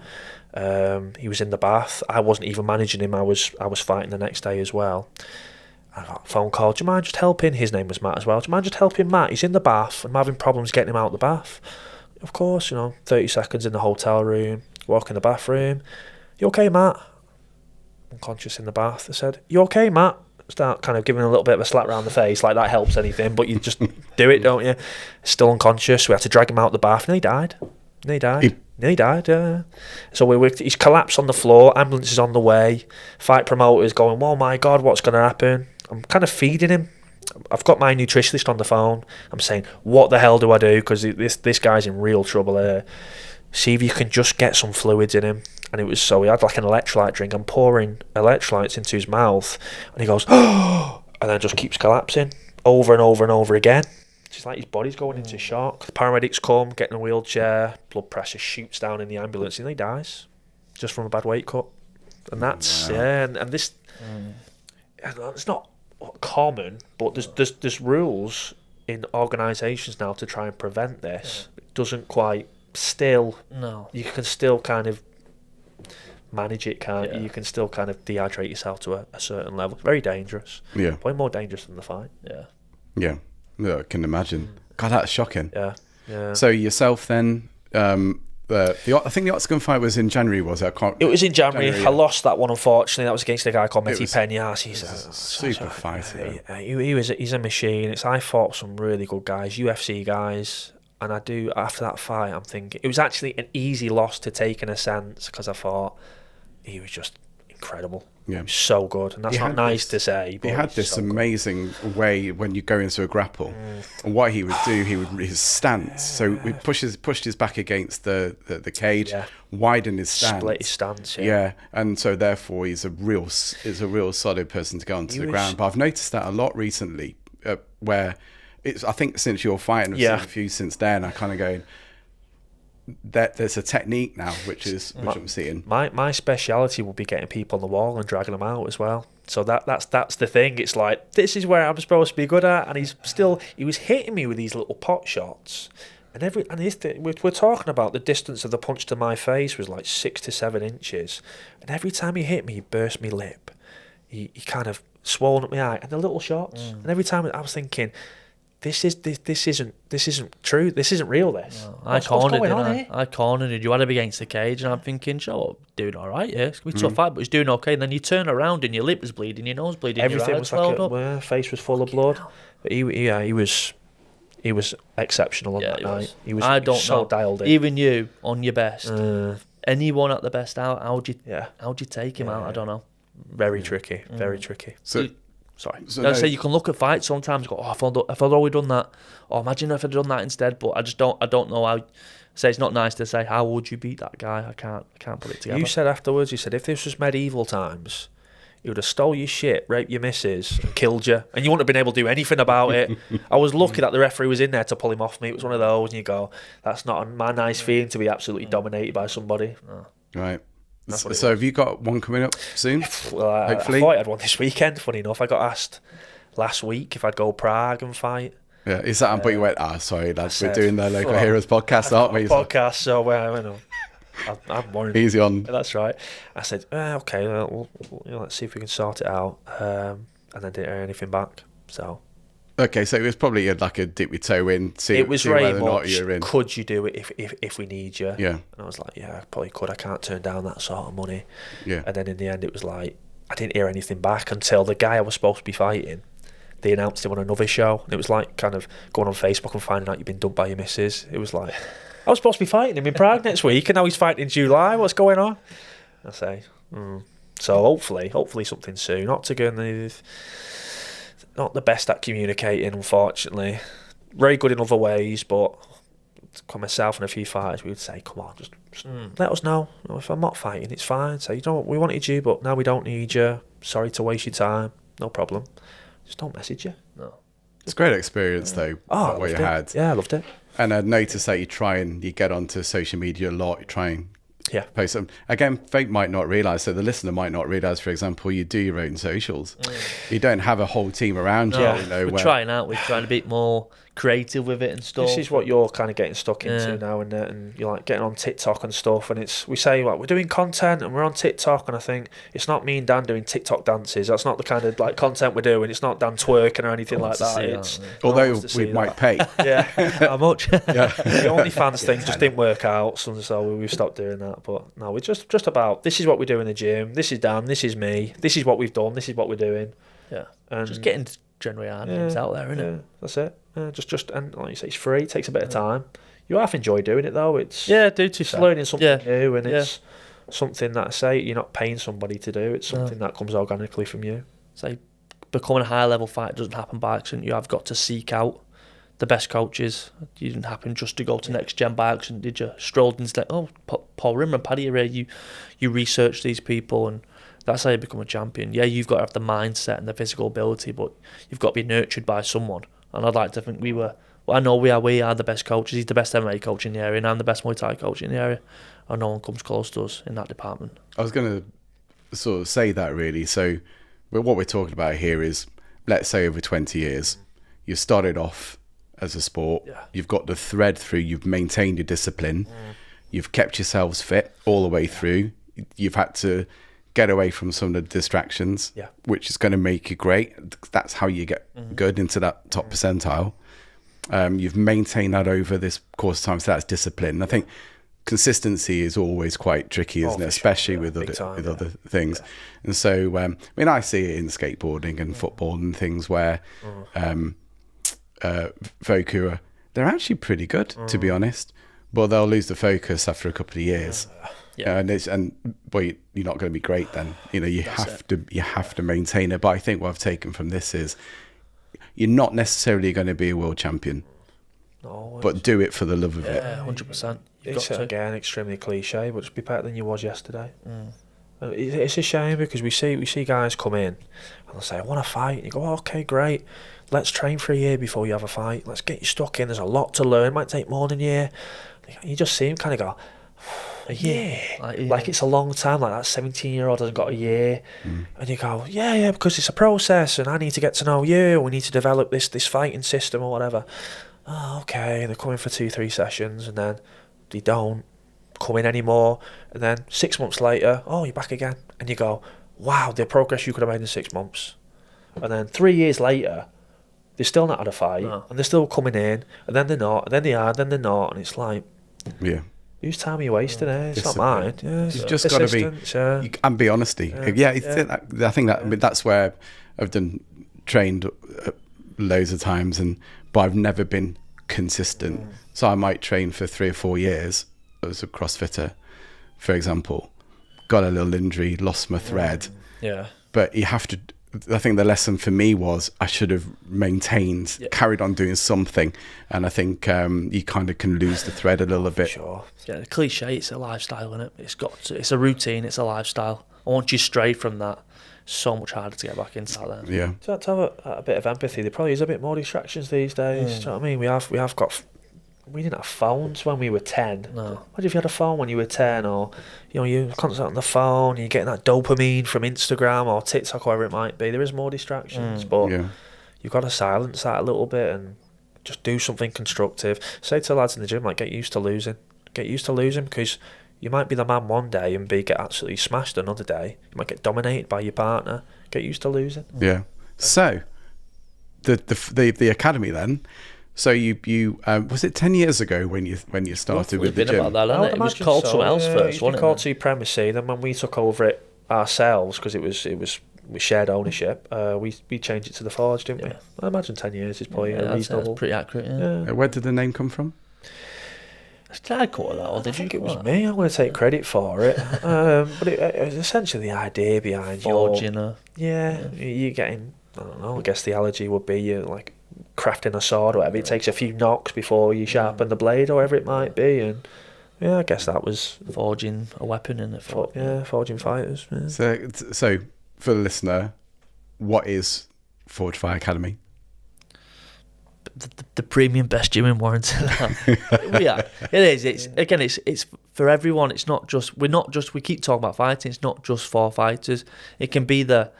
He was in the bath. I wasn't even managing him. I was fighting the next day as well. I got a phone call. Do you mind just helping? His name was Matt as well. Do you mind just helping Matt? He's in the bath. I'm having problems getting him out of the bath. Of course, 30 seconds in the hotel room. Walk in the bathroom. You okay, Matt? Unconscious in the bath. I said, you okay, Matt? Start kind of giving a little bit of a slap around the face, like that helps anything, but you just do it, don't you? Still unconscious. We had to drag him out the bath. Nearly died. So he's collapsed on the floor. Ambulance is on the way. Fight promoters going, oh my God, what's going to happen? I'm kind of feeding him. I've got my nutritionist on the phone. I'm saying, what the hell do I do? Because this guy's in real trouble here. See if you can just get some fluids in him. And he had like an electrolyte drink. I'm pouring electrolytes into his mouth, and he goes, oh, and then just keeps collapsing over and over and over again. It's like his body's going into shock. The paramedics come, get in a wheelchair, blood pressure shoots down in the ambulance, and he dies just from a bad weight cut. And that's and this it's not common, but there's rules in organisations now to try and prevent this. It doesn't quite still. No, you can still kind of manage it, can't you? You can still kind of dehydrate yourself to a certain level. Very dangerous. Yeah. Way more dangerous than the fight. Yeah, I can imagine. God, that's shocking. Yeah. So yourself then, I think the Octagon fight was in January, was it? It was in January. I lost that one, unfortunately. That was against a guy called Mehdi Peñas. He's a super fighter. He's a machine. I fought some really good guys, UFC guys. And after that fight, I'm thinking, it was actually an easy loss to take in a sense, because I thought he was just incredible. Yeah. He was so good. And that's not nice to say. But he had this amazing way when you go into a grapple. And what he would do, his stance. So he pushed his back against the cage, widen his stance. Split his stance, yeah. And so therefore he's a real solid person to go onto the ground. But I've noticed that a lot recently, where I think since you're fighting, I've seen a few since then. I kind of going that there's a technique now, which I'm seeing. My speciality will be getting people on the wall and dragging them out as well. So that's the thing. It's like, this is where I'm supposed to be good at, and he was hitting me with these little pot shots, we're talking about the distance of the punch to my face was like 6 to 7 inches, and every time he hit me, he burst me lip. He kind of swollen up my eye, and the little shots, and every time I was thinking, This isn't true. This isn't real. This. No, I cornered. You had him against the cage, and I'm thinking, "Sure, doing all right. Yeah, it's gonna be a tough fight, but he's doing okay." And then you turn around, and your lip was bleeding, your nose bleeding, everything your was like face was full of blood. But he was exceptional on that night. He was so dialed in. Even you on your best, anyone at the best, how'd you take him out? I don't know. Very tricky, very tricky. So I'd say you can look at fights sometimes and go, oh, if I'd always done that, or imagine if I'd done that instead. But I don't know how. Say it's not nice to say, how would you beat that guy? I can't put it together. You said afterwards, you said if this was medieval times, he would have stole your shit, raped your missus, and killed you, and you wouldn't have been able to do anything about it. I was lucky that the referee was in there to pull him off me. It was one of those, and you go, that's not my nice feeling to be absolutely dominated by somebody. Right. So have you got one coming up soon? Well, hopefully. I thought I had one this weekend, funny enough. I got asked last week if I'd go Prague and fight. Yeah, is that? But you went, sorry, lads, we're doing the Local Heroes podcast, aren't we? Podcast, so I'm worried. Easy on. That's right. I said, okay, let's see if we can sort it out. And then didn't hear anything back. So. Okay, so it was probably like a dip your toe in, see it was see very whether or not much, you're in. could you do it if we need you? Yeah. And I was like, yeah, I probably could. I can't turn down that sort of money. Yeah. And then in the end, it was like, I didn't hear anything back until the guy I was supposed to be fighting, they announced him on another show. And it was like kind of going on Facebook and finding out you've been dumped by your missus. It was like, I was supposed to be fighting him in Prague next week, and now he's fighting in July. What's going on? I say, So hopefully something soon. Not the best at communicating, unfortunately. Very good in other ways, but for myself and a few fighters, we would say, come on, just let us know. If I'm not fighting, it's fine. Say, we wanted you, but now we don't need you. Sorry to waste your time. No problem. Just don't message you. No. It's a great experience, though, what you had. Yeah, I loved it. And I noticed that you get onto social media a lot, you try and post them. Again, folk might not realise, so the listener might not realise, for example, you do your own socials. You don't have a whole team around you. We're trying to be a bit more creative with it and stuff. This is what you're kind of getting stuck into now, and you're like getting on TikTok and stuff, and we say we're doing content and we're on TikTok, and I think it's not me and Dan doing TikTok dances. That's not the kind of like content we're doing. It's not Dan twerking or anything like that. Although we might pay. Yeah, how much? The OnlyFans thing just didn't work out, so we've stopped doing that. But no, we're just about, this is what we do in the gym. This is Dan. This is me. This is what we've done. This is what we're doing. Yeah, and just getting generally our names out there, isn't it? That's it. Just and like you say, it's free. It takes a bit of time. You half enjoy doing it though. It's learning something new, and it's something that I say you're not paying somebody to do. It's something that comes organically from you. Say becoming a high level fighter doesn't happen by accident. You have got to seek out the best coaches. It didn't happen just to go to next gen by accident, did you? Strolled into Paul Rimmer, Paddy Array. You research these people, and that's how you become a champion. Yeah, you've got to have the mindset and the physical ability, but you've got to be nurtured by someone. And I'd like to think we are the best coaches. He's the best MMA coach in the area, and I'm the best Muay Thai coach in the area. And no one comes close to us in that department. I was going to sort of say that really. So what we're talking about here is, let's say over 20 years, you started off as a sport, you've got the thread through, you've maintained your discipline, you've kept yourselves fit all the way through, you've had to get away from some of the distractions, which is going to make you great. That's how you get good into that top percentile. You've maintained that over this course of time, so that's discipline. I think consistency is always quite tricky, isn't it? Especially with other things. And so, I mean, I see it in skateboarding and football and things where folk who are, they're actually pretty good, to be honest, but they'll lose the focus after a couple of years. You're not going to be great then. You have to maintain it. But I think what I've taken from this is, you're not necessarily going to be a world champion, but do it for the love of it. 100%. It's again extremely cliche, but just be better than you was yesterday. It's a shame because we see guys come in and they'll say, I want to fight. And you go, okay, great. Let's train for a year before you have a fight. Let's get you stuck in. There's a lot to learn. It might take more than a year. You just see him kind of go, a year? Like it's a long time. Like that 17-year-old hasn't got a year. And you go, yeah, because it's a process and I need to get to know you. We need to develop this fighting system or whatever. Oh, okay. They're coming for 2-3 sessions and then they don't come in anymore. And then 6 months later, you're back again. And you go, wow, the progress you could have made in 6 months. And then 3 years later, they're still not had a fight. And they're still coming in. And then they're not. And then they are. And then they're not. And it's like, whose time are you wasting there? It's not mine. You've just got to be, and be honesty. I think that's where I've trained loads of times, but I've never been consistent. So I might train for 3 or 4 years as a CrossFitter, for example, got a little injury, lost my thread, Yeah. But you have to. I think the lesson for me was I should have maintained, carried on doing something, and I think you kind of can lose the thread a little bit. Sure. Yeah, the cliche, it's a lifestyle, isn't it? It's a routine, it's a lifestyle. And once you stray from that, so much harder to get back into that then. Yeah. So to have a bit of empathy, there probably is a bit more distractions these days. Do you know what I mean? We didn't have phones when we were 10. No. Imagine if you had a phone when you were 10, or you're constantly on the phone, you're getting that dopamine from Instagram or TikTok, whatever it might be. There is more distractions, but you've got to silence that a little bit and just do something constructive. Say to the lads in the gym, like, get used to losing. Get used to losing, because you might be the man one day and get absolutely smashed another day. You might get dominated by your partner. Get used to losing. Yeah. So the academy then. So you was it 10 years ago when you started with the gym? About that, hasn't it? It was called something else first, wasn't it? Called Supremacy. Then when we took over it ourselves, because it was we shared ownership, we changed it to the Forge, didn't we? I imagine 10 years is probably reasonable. That's pretty accurate. Yeah. Where did the name come from? Did I call it that, or did you? I think it was me. I'm going to take credit for it. But it was essentially the idea behind Forging. you're getting. I don't know. I guess the analogy would be you're like crafting a sword or whatever. It takes a few knocks before you sharpen the blade or whatever it might be, and I guess that was forging a weapon in it. Forging fighters. Yeah. So for the listener, what is Forge Fire Academy? The premium best gym in Warrington. It is. It's for everyone. It's not just we keep talking about fighting. It's not just for fighters. It can be the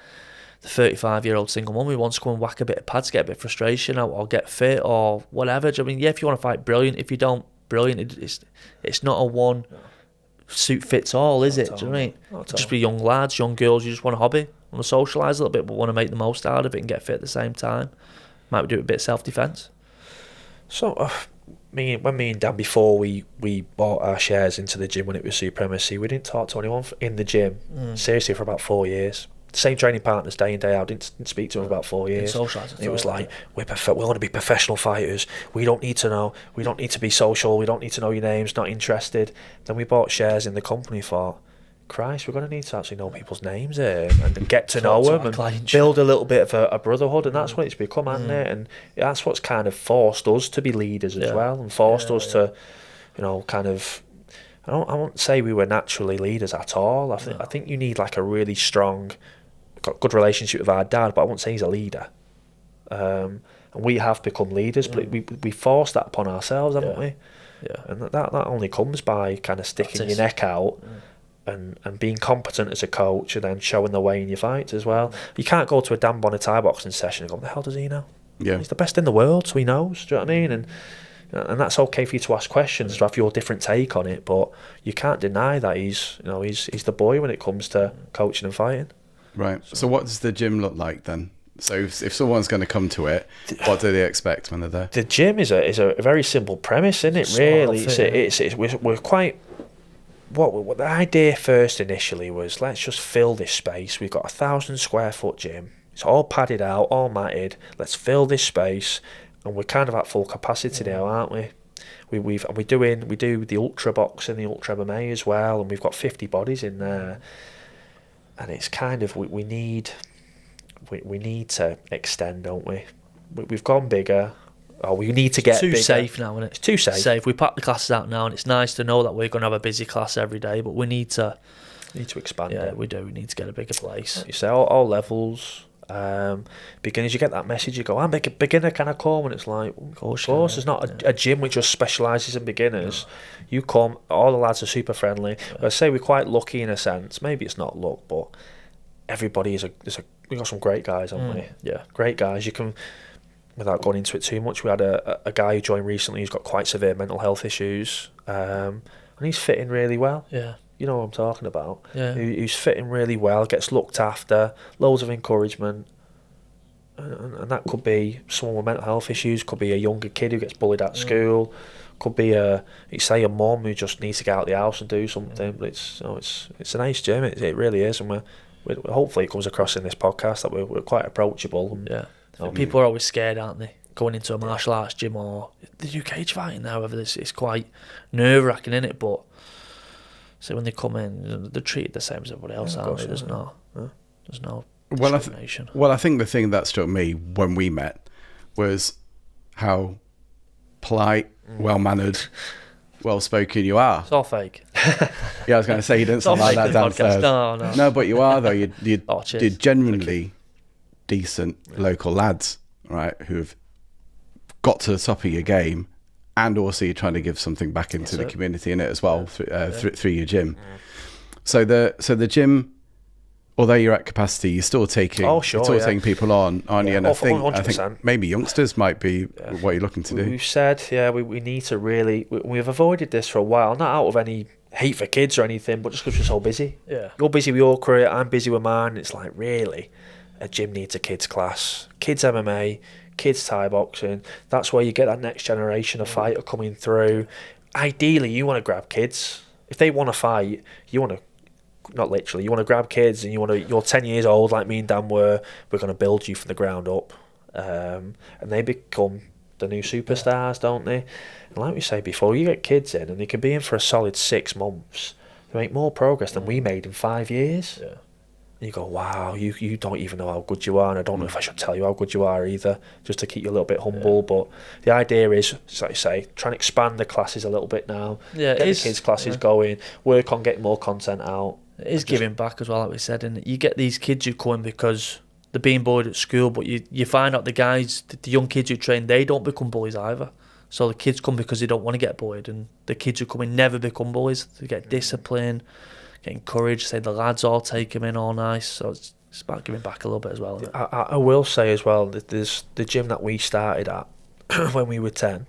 35-year-old single mum who wants to go and whack a bit of pads, get a bit of frustration out, or get fit or whatever. I mean, if you want to fight, brilliant. If you don't, brilliant. It's not a one suit fits all, is it? Do you know what I mean? Just be young lads, young girls. You just want a hobby, want to socialise a little bit, but want to make the most out of it and get fit at the same time. Might do a bit of self-defence. So, when me and Dan, before we bought our shares into the gym when it was Supremacy, we didn't talk to anyone in the gym, seriously, for about 4 years. Same training partners day in, day out, didn't speak to them about 4 years. It was like, we want to be professional fighters. We don't need to know. We don't need to be social. We don't need to know your names, not interested. Then we bought shares in the company, thought, Christ, we're going to need to actually know people's names here and get to know them and build a little bit of a brotherhood, and that's what it's become, hasn't it? And that's what's kind of forced us to be leaders as well, and forced us to, kind of. I won't say we were naturally leaders at all. I think you need like a really strong, got good relationship with our dad, but I won't say he's a leader. And we have become leaders, but we forced that upon ourselves, haven't we? Yeah. And that only comes by kind of sticking your neck out. And being competent as a coach, and then showing the way in your fights as well. You can't go to a Dan Bonner Thai boxing session and go, what the hell does he know? Yeah. He's the best in the world, so he knows. Do you know what I mean? And that's okay for you to ask questions, to have your different take on it, but you can't deny that he's the boy when it comes to coaching and fighting. Right. So what does the gym look like then? So if someone's going to come to it, what do they expect when they're there? The gym is a very simple premise, isn't it? Really, we're quite. What the idea first initially was, let's just fill this space. We've got 1,000 square foot gym. It's all padded out, all matted. Let's fill this space, and we're kind of at full capacity now, aren't we? We do the ultra boxing, the ultra MMA as well, and we've got 50 bodies in there. And it's kind of we need to extend, don't we? We've gone bigger. Oh, we need to get too bigger. Safe now, isn't it? It's too safe. We pack the classes out now, and it's nice to know that we're going to have a busy class every day, but we need to expand it. Yeah, we do. We need to get a bigger place. You say all levels. Beginners, you get that message, you go, I'm a beginner, can I come? And it's like, of course there's not a gym which just specialises in beginners. No. You come, all the lads are super friendly. I say we're quite lucky in a sense. Maybe it's not luck, but everybody we've got some great guys, haven't we? Yeah, great guys. You can, without going into it too much, we had a guy who joined recently who's got quite severe mental health issues, and he's fitting really well. Yeah. You know what I'm talking about. Yeah. Who's fitting really well, gets looked after, loads of encouragement, and that could be someone with mental health issues, could be a younger kid who gets bullied at school, could be a mum who just needs to get out of the house and do something. But it's a nice gym. It really is, and we're hopefully it comes across in this podcast that we're quite approachable. And, people are always scared, aren't they? Going into a martial arts gym, or they do cage fighting now. Whether it's quite nerve-wracking, isn't it? But so when they come in, they're treated the same as everybody else, aren't they? There's no. There's no Well, discrimination. I think the thing that struck me when we met was how polite, well-mannered, well-spoken you are. It's all fake. Yeah, I was going to say you didn't It's all sound like fake that in the podcast. downstairs. No. No, but you are though. You're Cheers. genuinely decent local lads, right? Who have got to the top of your game, and also you're trying to give something back into the community in it as well through your gym. So the gym, although you're at capacity, you're still taking taking people on, aren't you? And I think maybe youngsters might be what you're looking to do. We've said, we need to really. We've avoided this for a while, not out of any hate for kids or anything, but just because we're so busy. Yeah. You're busy with your career, I'm busy with mine. It's like, really, a gym needs a kids class, kids MMA, kids Thai boxing. That's where you get that next generation of fighter coming through. Ideally, you want to grab kids. If they want to fight, you want to. Not literally, you want to grab kids and you're 10 years old like me and Dan were. We're going to build you from the ground up, and they become the new superstars, don't they? And like we say before, you get kids in and they can be in for a solid 6 months. They make more progress than we made in 5 years. Yeah. And you go, wow, you don't even know how good you are, and I don't know if I should tell you how good you are either, just to keep you a little bit humble. But the idea is, like you say, try and expand the classes a little bit now. Yeah, get the kids' classes going, work on getting more content out. It is giving back as well, like we said, and you get these kids who come in because they're being bullied at school, but you find out the guys, the young kids who train, they don't become bullies either. So the kids come because they don't want to get bullied, and the kids who come in never become bullies. They get discipline, get encouraged. Say the lads all take them in all nice. So it's about giving back a little bit as well. Isn't it? I will say as well that there's the gym that we started at when we were 10.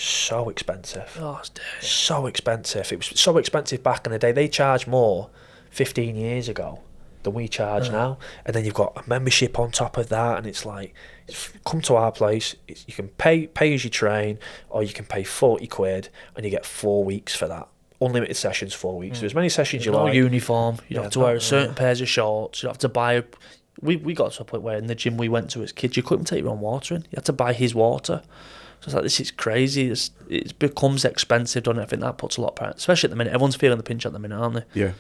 So expensive. Oh, it's dirty. So expensive. It was so expensive back in the day. They charge more 15 years ago than we charge now. And then you've got a membership on top of that, and it's like, come to our place. You can pay as you train, or you can pay 40 quid and you get 4 weeks for that. Unlimited sessions, 4 weeks. So as many sessions you no like. Uniform. You don't have to wear a certain pairs of shorts. You don't have to buy. We got to a point where in the gym we went to as kids, you couldn't take your own water in. You had to buy his water. So it's like, this is crazy. It becomes expensive, doesn't it? I think that puts a lot of pressure, especially at the minute. Everyone's feeling the pinch at the minute, aren't they? Yeah.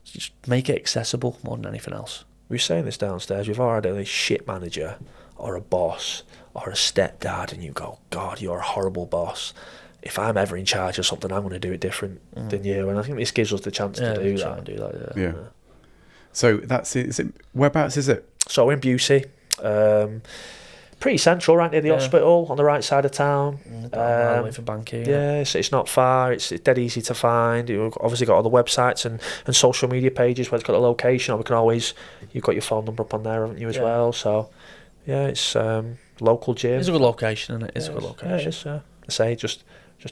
So just make it accessible more than anything else. We were saying this downstairs. We've all had a shit manager or a boss or a stepdad, and you go, God, you're a horrible boss. If I'm ever in charge of something, I'm going to do it different than you. And I think this gives us the chance to do that. And do that. Yeah. So that's it. Is it whereabouts is it? So we're in Busey. Pretty central, right near the hospital, on the right side of town. Away from Banky. Yeah, it's not far. It's dead easy to find. You've obviously got all the websites and social media pages where it's got a location. Or we can always, you've got your phone number up on there, haven't you, as well? So, yeah, it's local gym. It's a good location, isn't it? It's a good location. Yeah, it is. I say, just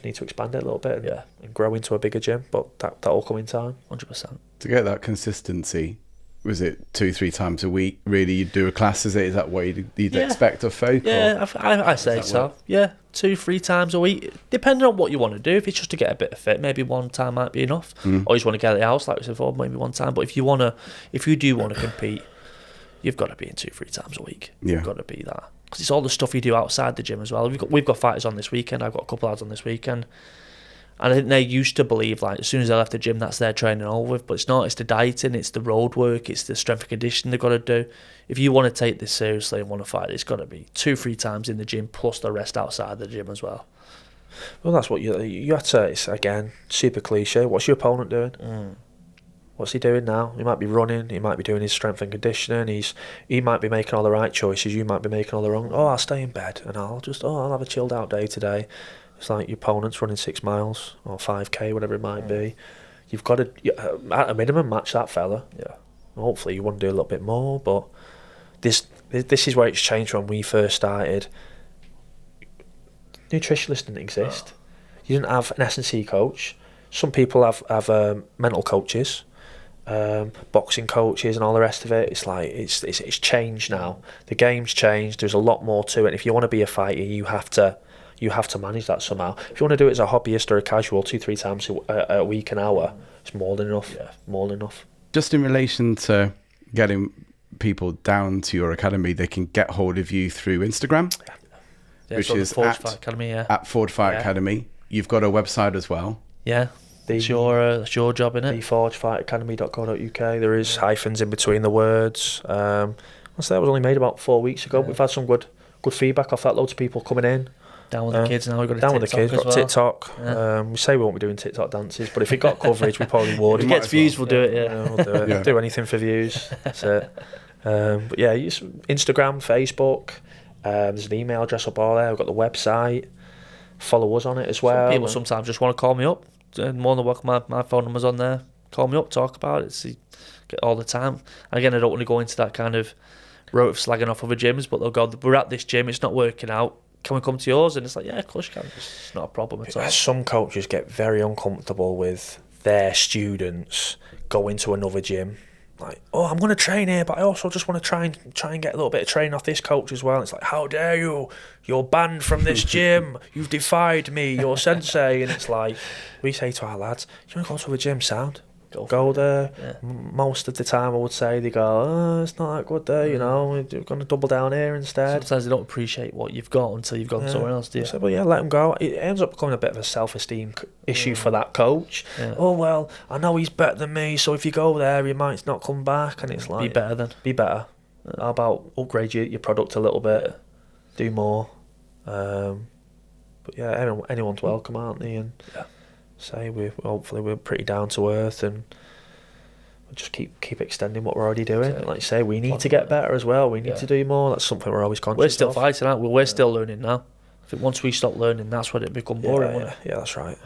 need to expand it a little bit and grow into a bigger gym, but that'll come in time. 100%. To get that consistency, was it 2-3 times a week? Really, you'd do a class? Is that what you'd expect of folk? Yeah, I say so. Work? Yeah, 2-3 times a week, depending on what you want to do. If it's just to get a bit of fit, maybe one time might be enough. Or you just want to get out of the house, like we said before, maybe one time. But if you do want to compete, you've got to be in 2-3 times a week. Yeah. You've got to be that, because it's all the stuff you do outside the gym as well. We've got fighters on this weekend. I've got a couple of lads on this weekend. And I think they used to believe, like, as soon as they left the gym, that's their training over with. But it's not. It's the dieting, it's the road work, it's the strength and conditioning they've got to do. If you want to take this seriously and want to fight, it's got to be 2-3 times in the gym, plus the rest outside the gym as well. Well, that's what you had to, it's, again, super cliche. What's your opponent doing? What's he doing now? He might be running, he might be doing his strength and conditioning, he might be making all the right choices, you might be making all the wrong. Oh, I'll stay in bed and I'll have a chilled out day today. It's like your opponent's running 6 miles or 5k, whatever it might be. You've got to, at a minimum, match that fella. Yeah. Hopefully you want to do a little bit more, but this is where it's changed from when we first started. Nutritionists didn't exist. You didn't have an S&C coach. Some people have mental coaches, boxing coaches, and all the rest of it. It's like it's changed now. The game's changed. There's a lot more to it. And if you want to be a fighter, you have to manage that somehow. If you want to do it as a hobbyist or a casual, 2-3 times a week, an hour, it's more than enough. Yeah. More than enough. Just in relation to getting people down to your academy, they can get hold of you through Instagram, which is Forge Fight Academy. At Forge Fight Academy. You've got a website as well. Yeah. That's your job, innit? theforgefightacademy.co.uk. There is hyphens in between the words. I say that was only made about 4 weeks ago. We've had some good feedback off that. Loads of people coming in. Down with the kids now. We've got a down TikTok with the kids. as Got well. TikTok. Yeah. We say we won't be doing TikTok dances, but if it got coverage, we probably would. If it gets views, we'll do it. Yeah, we'll do it. Yeah. Do anything for views. That's it. But yeah, use Instagram, Facebook. There's an email address up all there. We've got the website. Follow us on it as well. Some people sometimes just want to call me up. More than welcome. My phone number's on there. Call me up, talk about it. See, get all the time. And again, I don't want to go into that kind of route of slagging off other gyms, but they'll go, we're at this gym, it's not working out. Can we come to yours? And it's like, yeah, of course you can. It's not a problem at all. Some coaches get very uncomfortable with their students going to another gym. Like, oh, I'm going to train here, but I also just want to try and get a little bit of training off this coach as well. And it's like, how dare you? You're banned from this gym. You've defied me. You're sensei. And it's like, we say to our lads, you want to go to a gym? Sound. Go there. Yeah. Most of the time, I would say, they go, oh, it's not that good there, you know, we're going to double down here instead. Sometimes they don't appreciate what you've got until you've gone somewhere else, do you? So, well, yeah, let them go. It ends up becoming a bit of a self-esteem issue for that coach. Yeah. Oh, well, I know he's better than me, so if you go there, he might not come back. And it's like, Be better then. Be better. How about upgrade your product a little bit, do more. But yeah, anyone's welcome, aren't they? And say hopefully we're pretty down to earth, and we'll just keep extending what we're already doing. And like you say, we need to get better as well. We need to do more. That's something we're always conscious of. We're still fighting, aren't we? We're still learning now. I think once we stop learning, that's when it become boring. Yeah, that's right.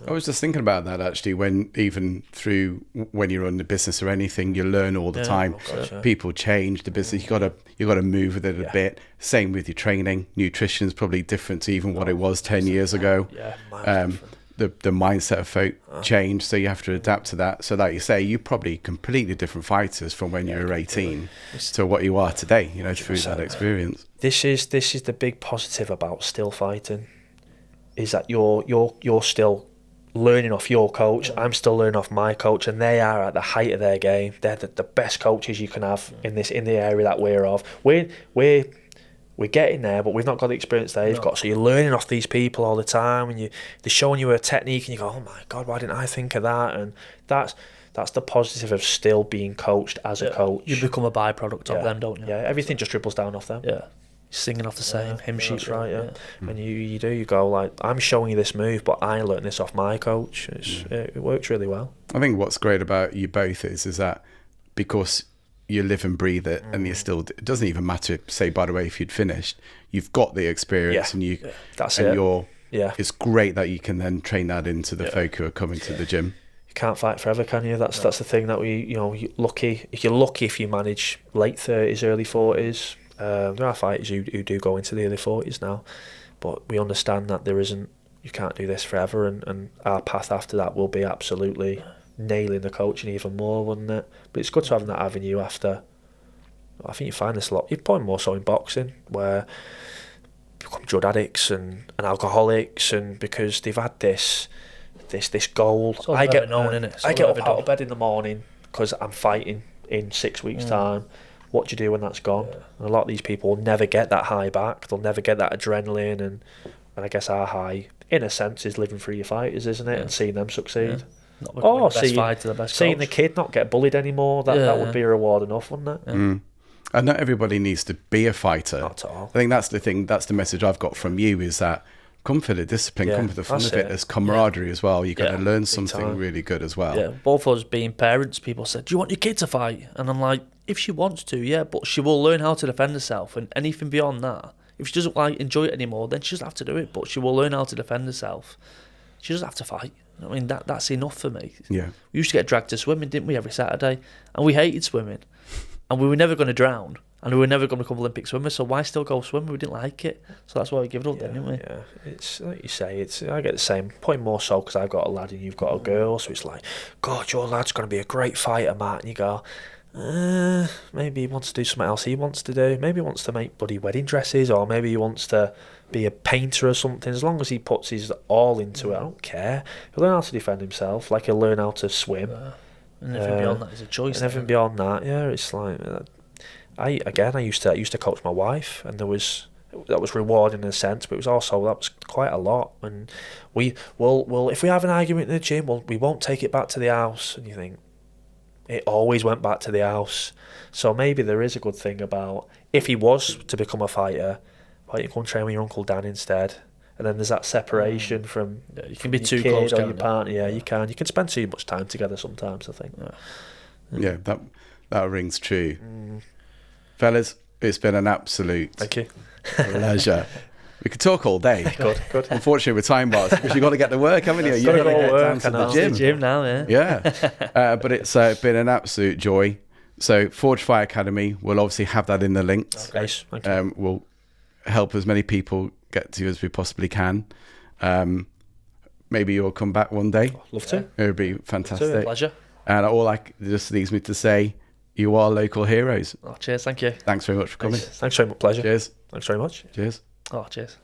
I was just thinking about that actually, when you're in the business or anything, you learn all the time. People change the business. You got to move with it a bit. Same with your training. Nutrition is probably different to even what it was 10 years ago. The mindset of folk changed, so you have to adapt to that. So like you say, you're probably completely different fighters from when you were 18 to what you are today, you know, through that experience. This is the big positive about still fighting, is that you're still learning off your coach. I'm still learning off my coach, and they are at the height of their game. They're the best coaches you can have in the area that we're of. We're getting there, but we've not got the experience they've got. So you're learning off these people all the time, and they're showing you a technique, and you go, "Oh my God, why didn't I think of that?" And that's the positive of still being coached as a coach. You become a byproduct of them, don't you? Yeah, everything just dribbles down off them. Yeah, singing off the same hymn sheet. That's right. Yeah, and you go like, I'm showing you this move, but I learned this off my coach. It works really well. I think what's great about you both is that because you live and breathe it, and you still, it doesn't even matter, say, by the way, if you'd finished, you've got the experience, and it's great that you can then train that into the folk who are coming to the gym. You can't fight forever, can you? That's the thing that you're lucky if you manage late 30s, early 40s. There are fighters who do go into the early 40s now, but we understand that you can't do this forever, and our path after that will be absolutely nailing the coaching even more, wouldn't it? But it's good to have that avenue after. I think you find this a lot. You probably more so in boxing, where become drug addicts and alcoholics, and because they've had this goal. I get up out of bed in the morning because I'm fighting in 6 weeks' time. What do you do when that's gone? And a lot of these people will never get that high back. They'll never get that adrenaline, and I guess our high, in a sense, is living through your fighters, isn't it? And seeing them succeed. Seeing the kid not get bullied anymore, that would be a reward enough, wouldn't it? And not everybody needs to be a fighter. Not at all. I think that's the thing, that's the message I've got from you, is that come for the discipline, come for the fun of it. There's camaraderie as well. You've got to learn something really good as well. Yeah, both of us being parents, people said, do you want your kid to fight? And I'm like, if she wants to, but she will learn how to defend herself, and anything beyond that, if she doesn't enjoy it anymore, then she doesn't have to do it, but she will learn how to defend herself. She doesn't have to fight. I mean, that's enough for me. Yeah. We used to get dragged to swimming, didn't we, every Saturday? And we hated swimming. And we were never going to drown. And we were never going to become Olympic swimmers, so why still go swimming? We didn't like it. So that's why we gave it up then, didn't we? Yeah, it's like you say, I get the same, point more so because I've got a lad and you've got a girl, so it's like, God, your lad's going to be a great fighter, Matt. And you go, maybe he wants to do something else he wants to do. Maybe he wants to make bloody wedding dresses, or maybe he wants to be a painter or something. As long as he puts his all into it, I don't care. He'll learn how to defend himself, like he'll learn how to swim. And everything beyond that is a choice. And everything beyond that, it's like, I used to coach my wife, and there was that was rewarding in a sense, but that was quite a lot. And we'll if we have an argument in the gym, we won't take it back to the house. And you think, it always went back to the house. So maybe there is a good thing about, if he was to become a fighter, why don't you go and train with your Uncle Dan instead? And then there's that separation from you can be your too kid close, or can't your you? partner. Yeah, you can spend too much time together sometimes, I think. Yeah, that rings true. Fellas, it's been an absolute Thank you. pleasure. We could talk all day. Good. Unfortunately, we're time boxed because you've got to get to work, haven't you? You've gotta got to go get work down to and the I'll gym. Gym now, Yeah. But it's been an absolute joy. So Forge Fire Academy, we'll obviously have that in the links. Nice. Thank you. We'll help as many people get to you as we possibly can. Maybe you'll come back one day. Love to. It would be fantastic. Pleasure. And just leaves me to say, you are local heroes. Oh, cheers, thank you. Thanks very much for coming. Thanks very much. Pleasure. Cheers. Thanks very much. Cheers. Oh, cheers.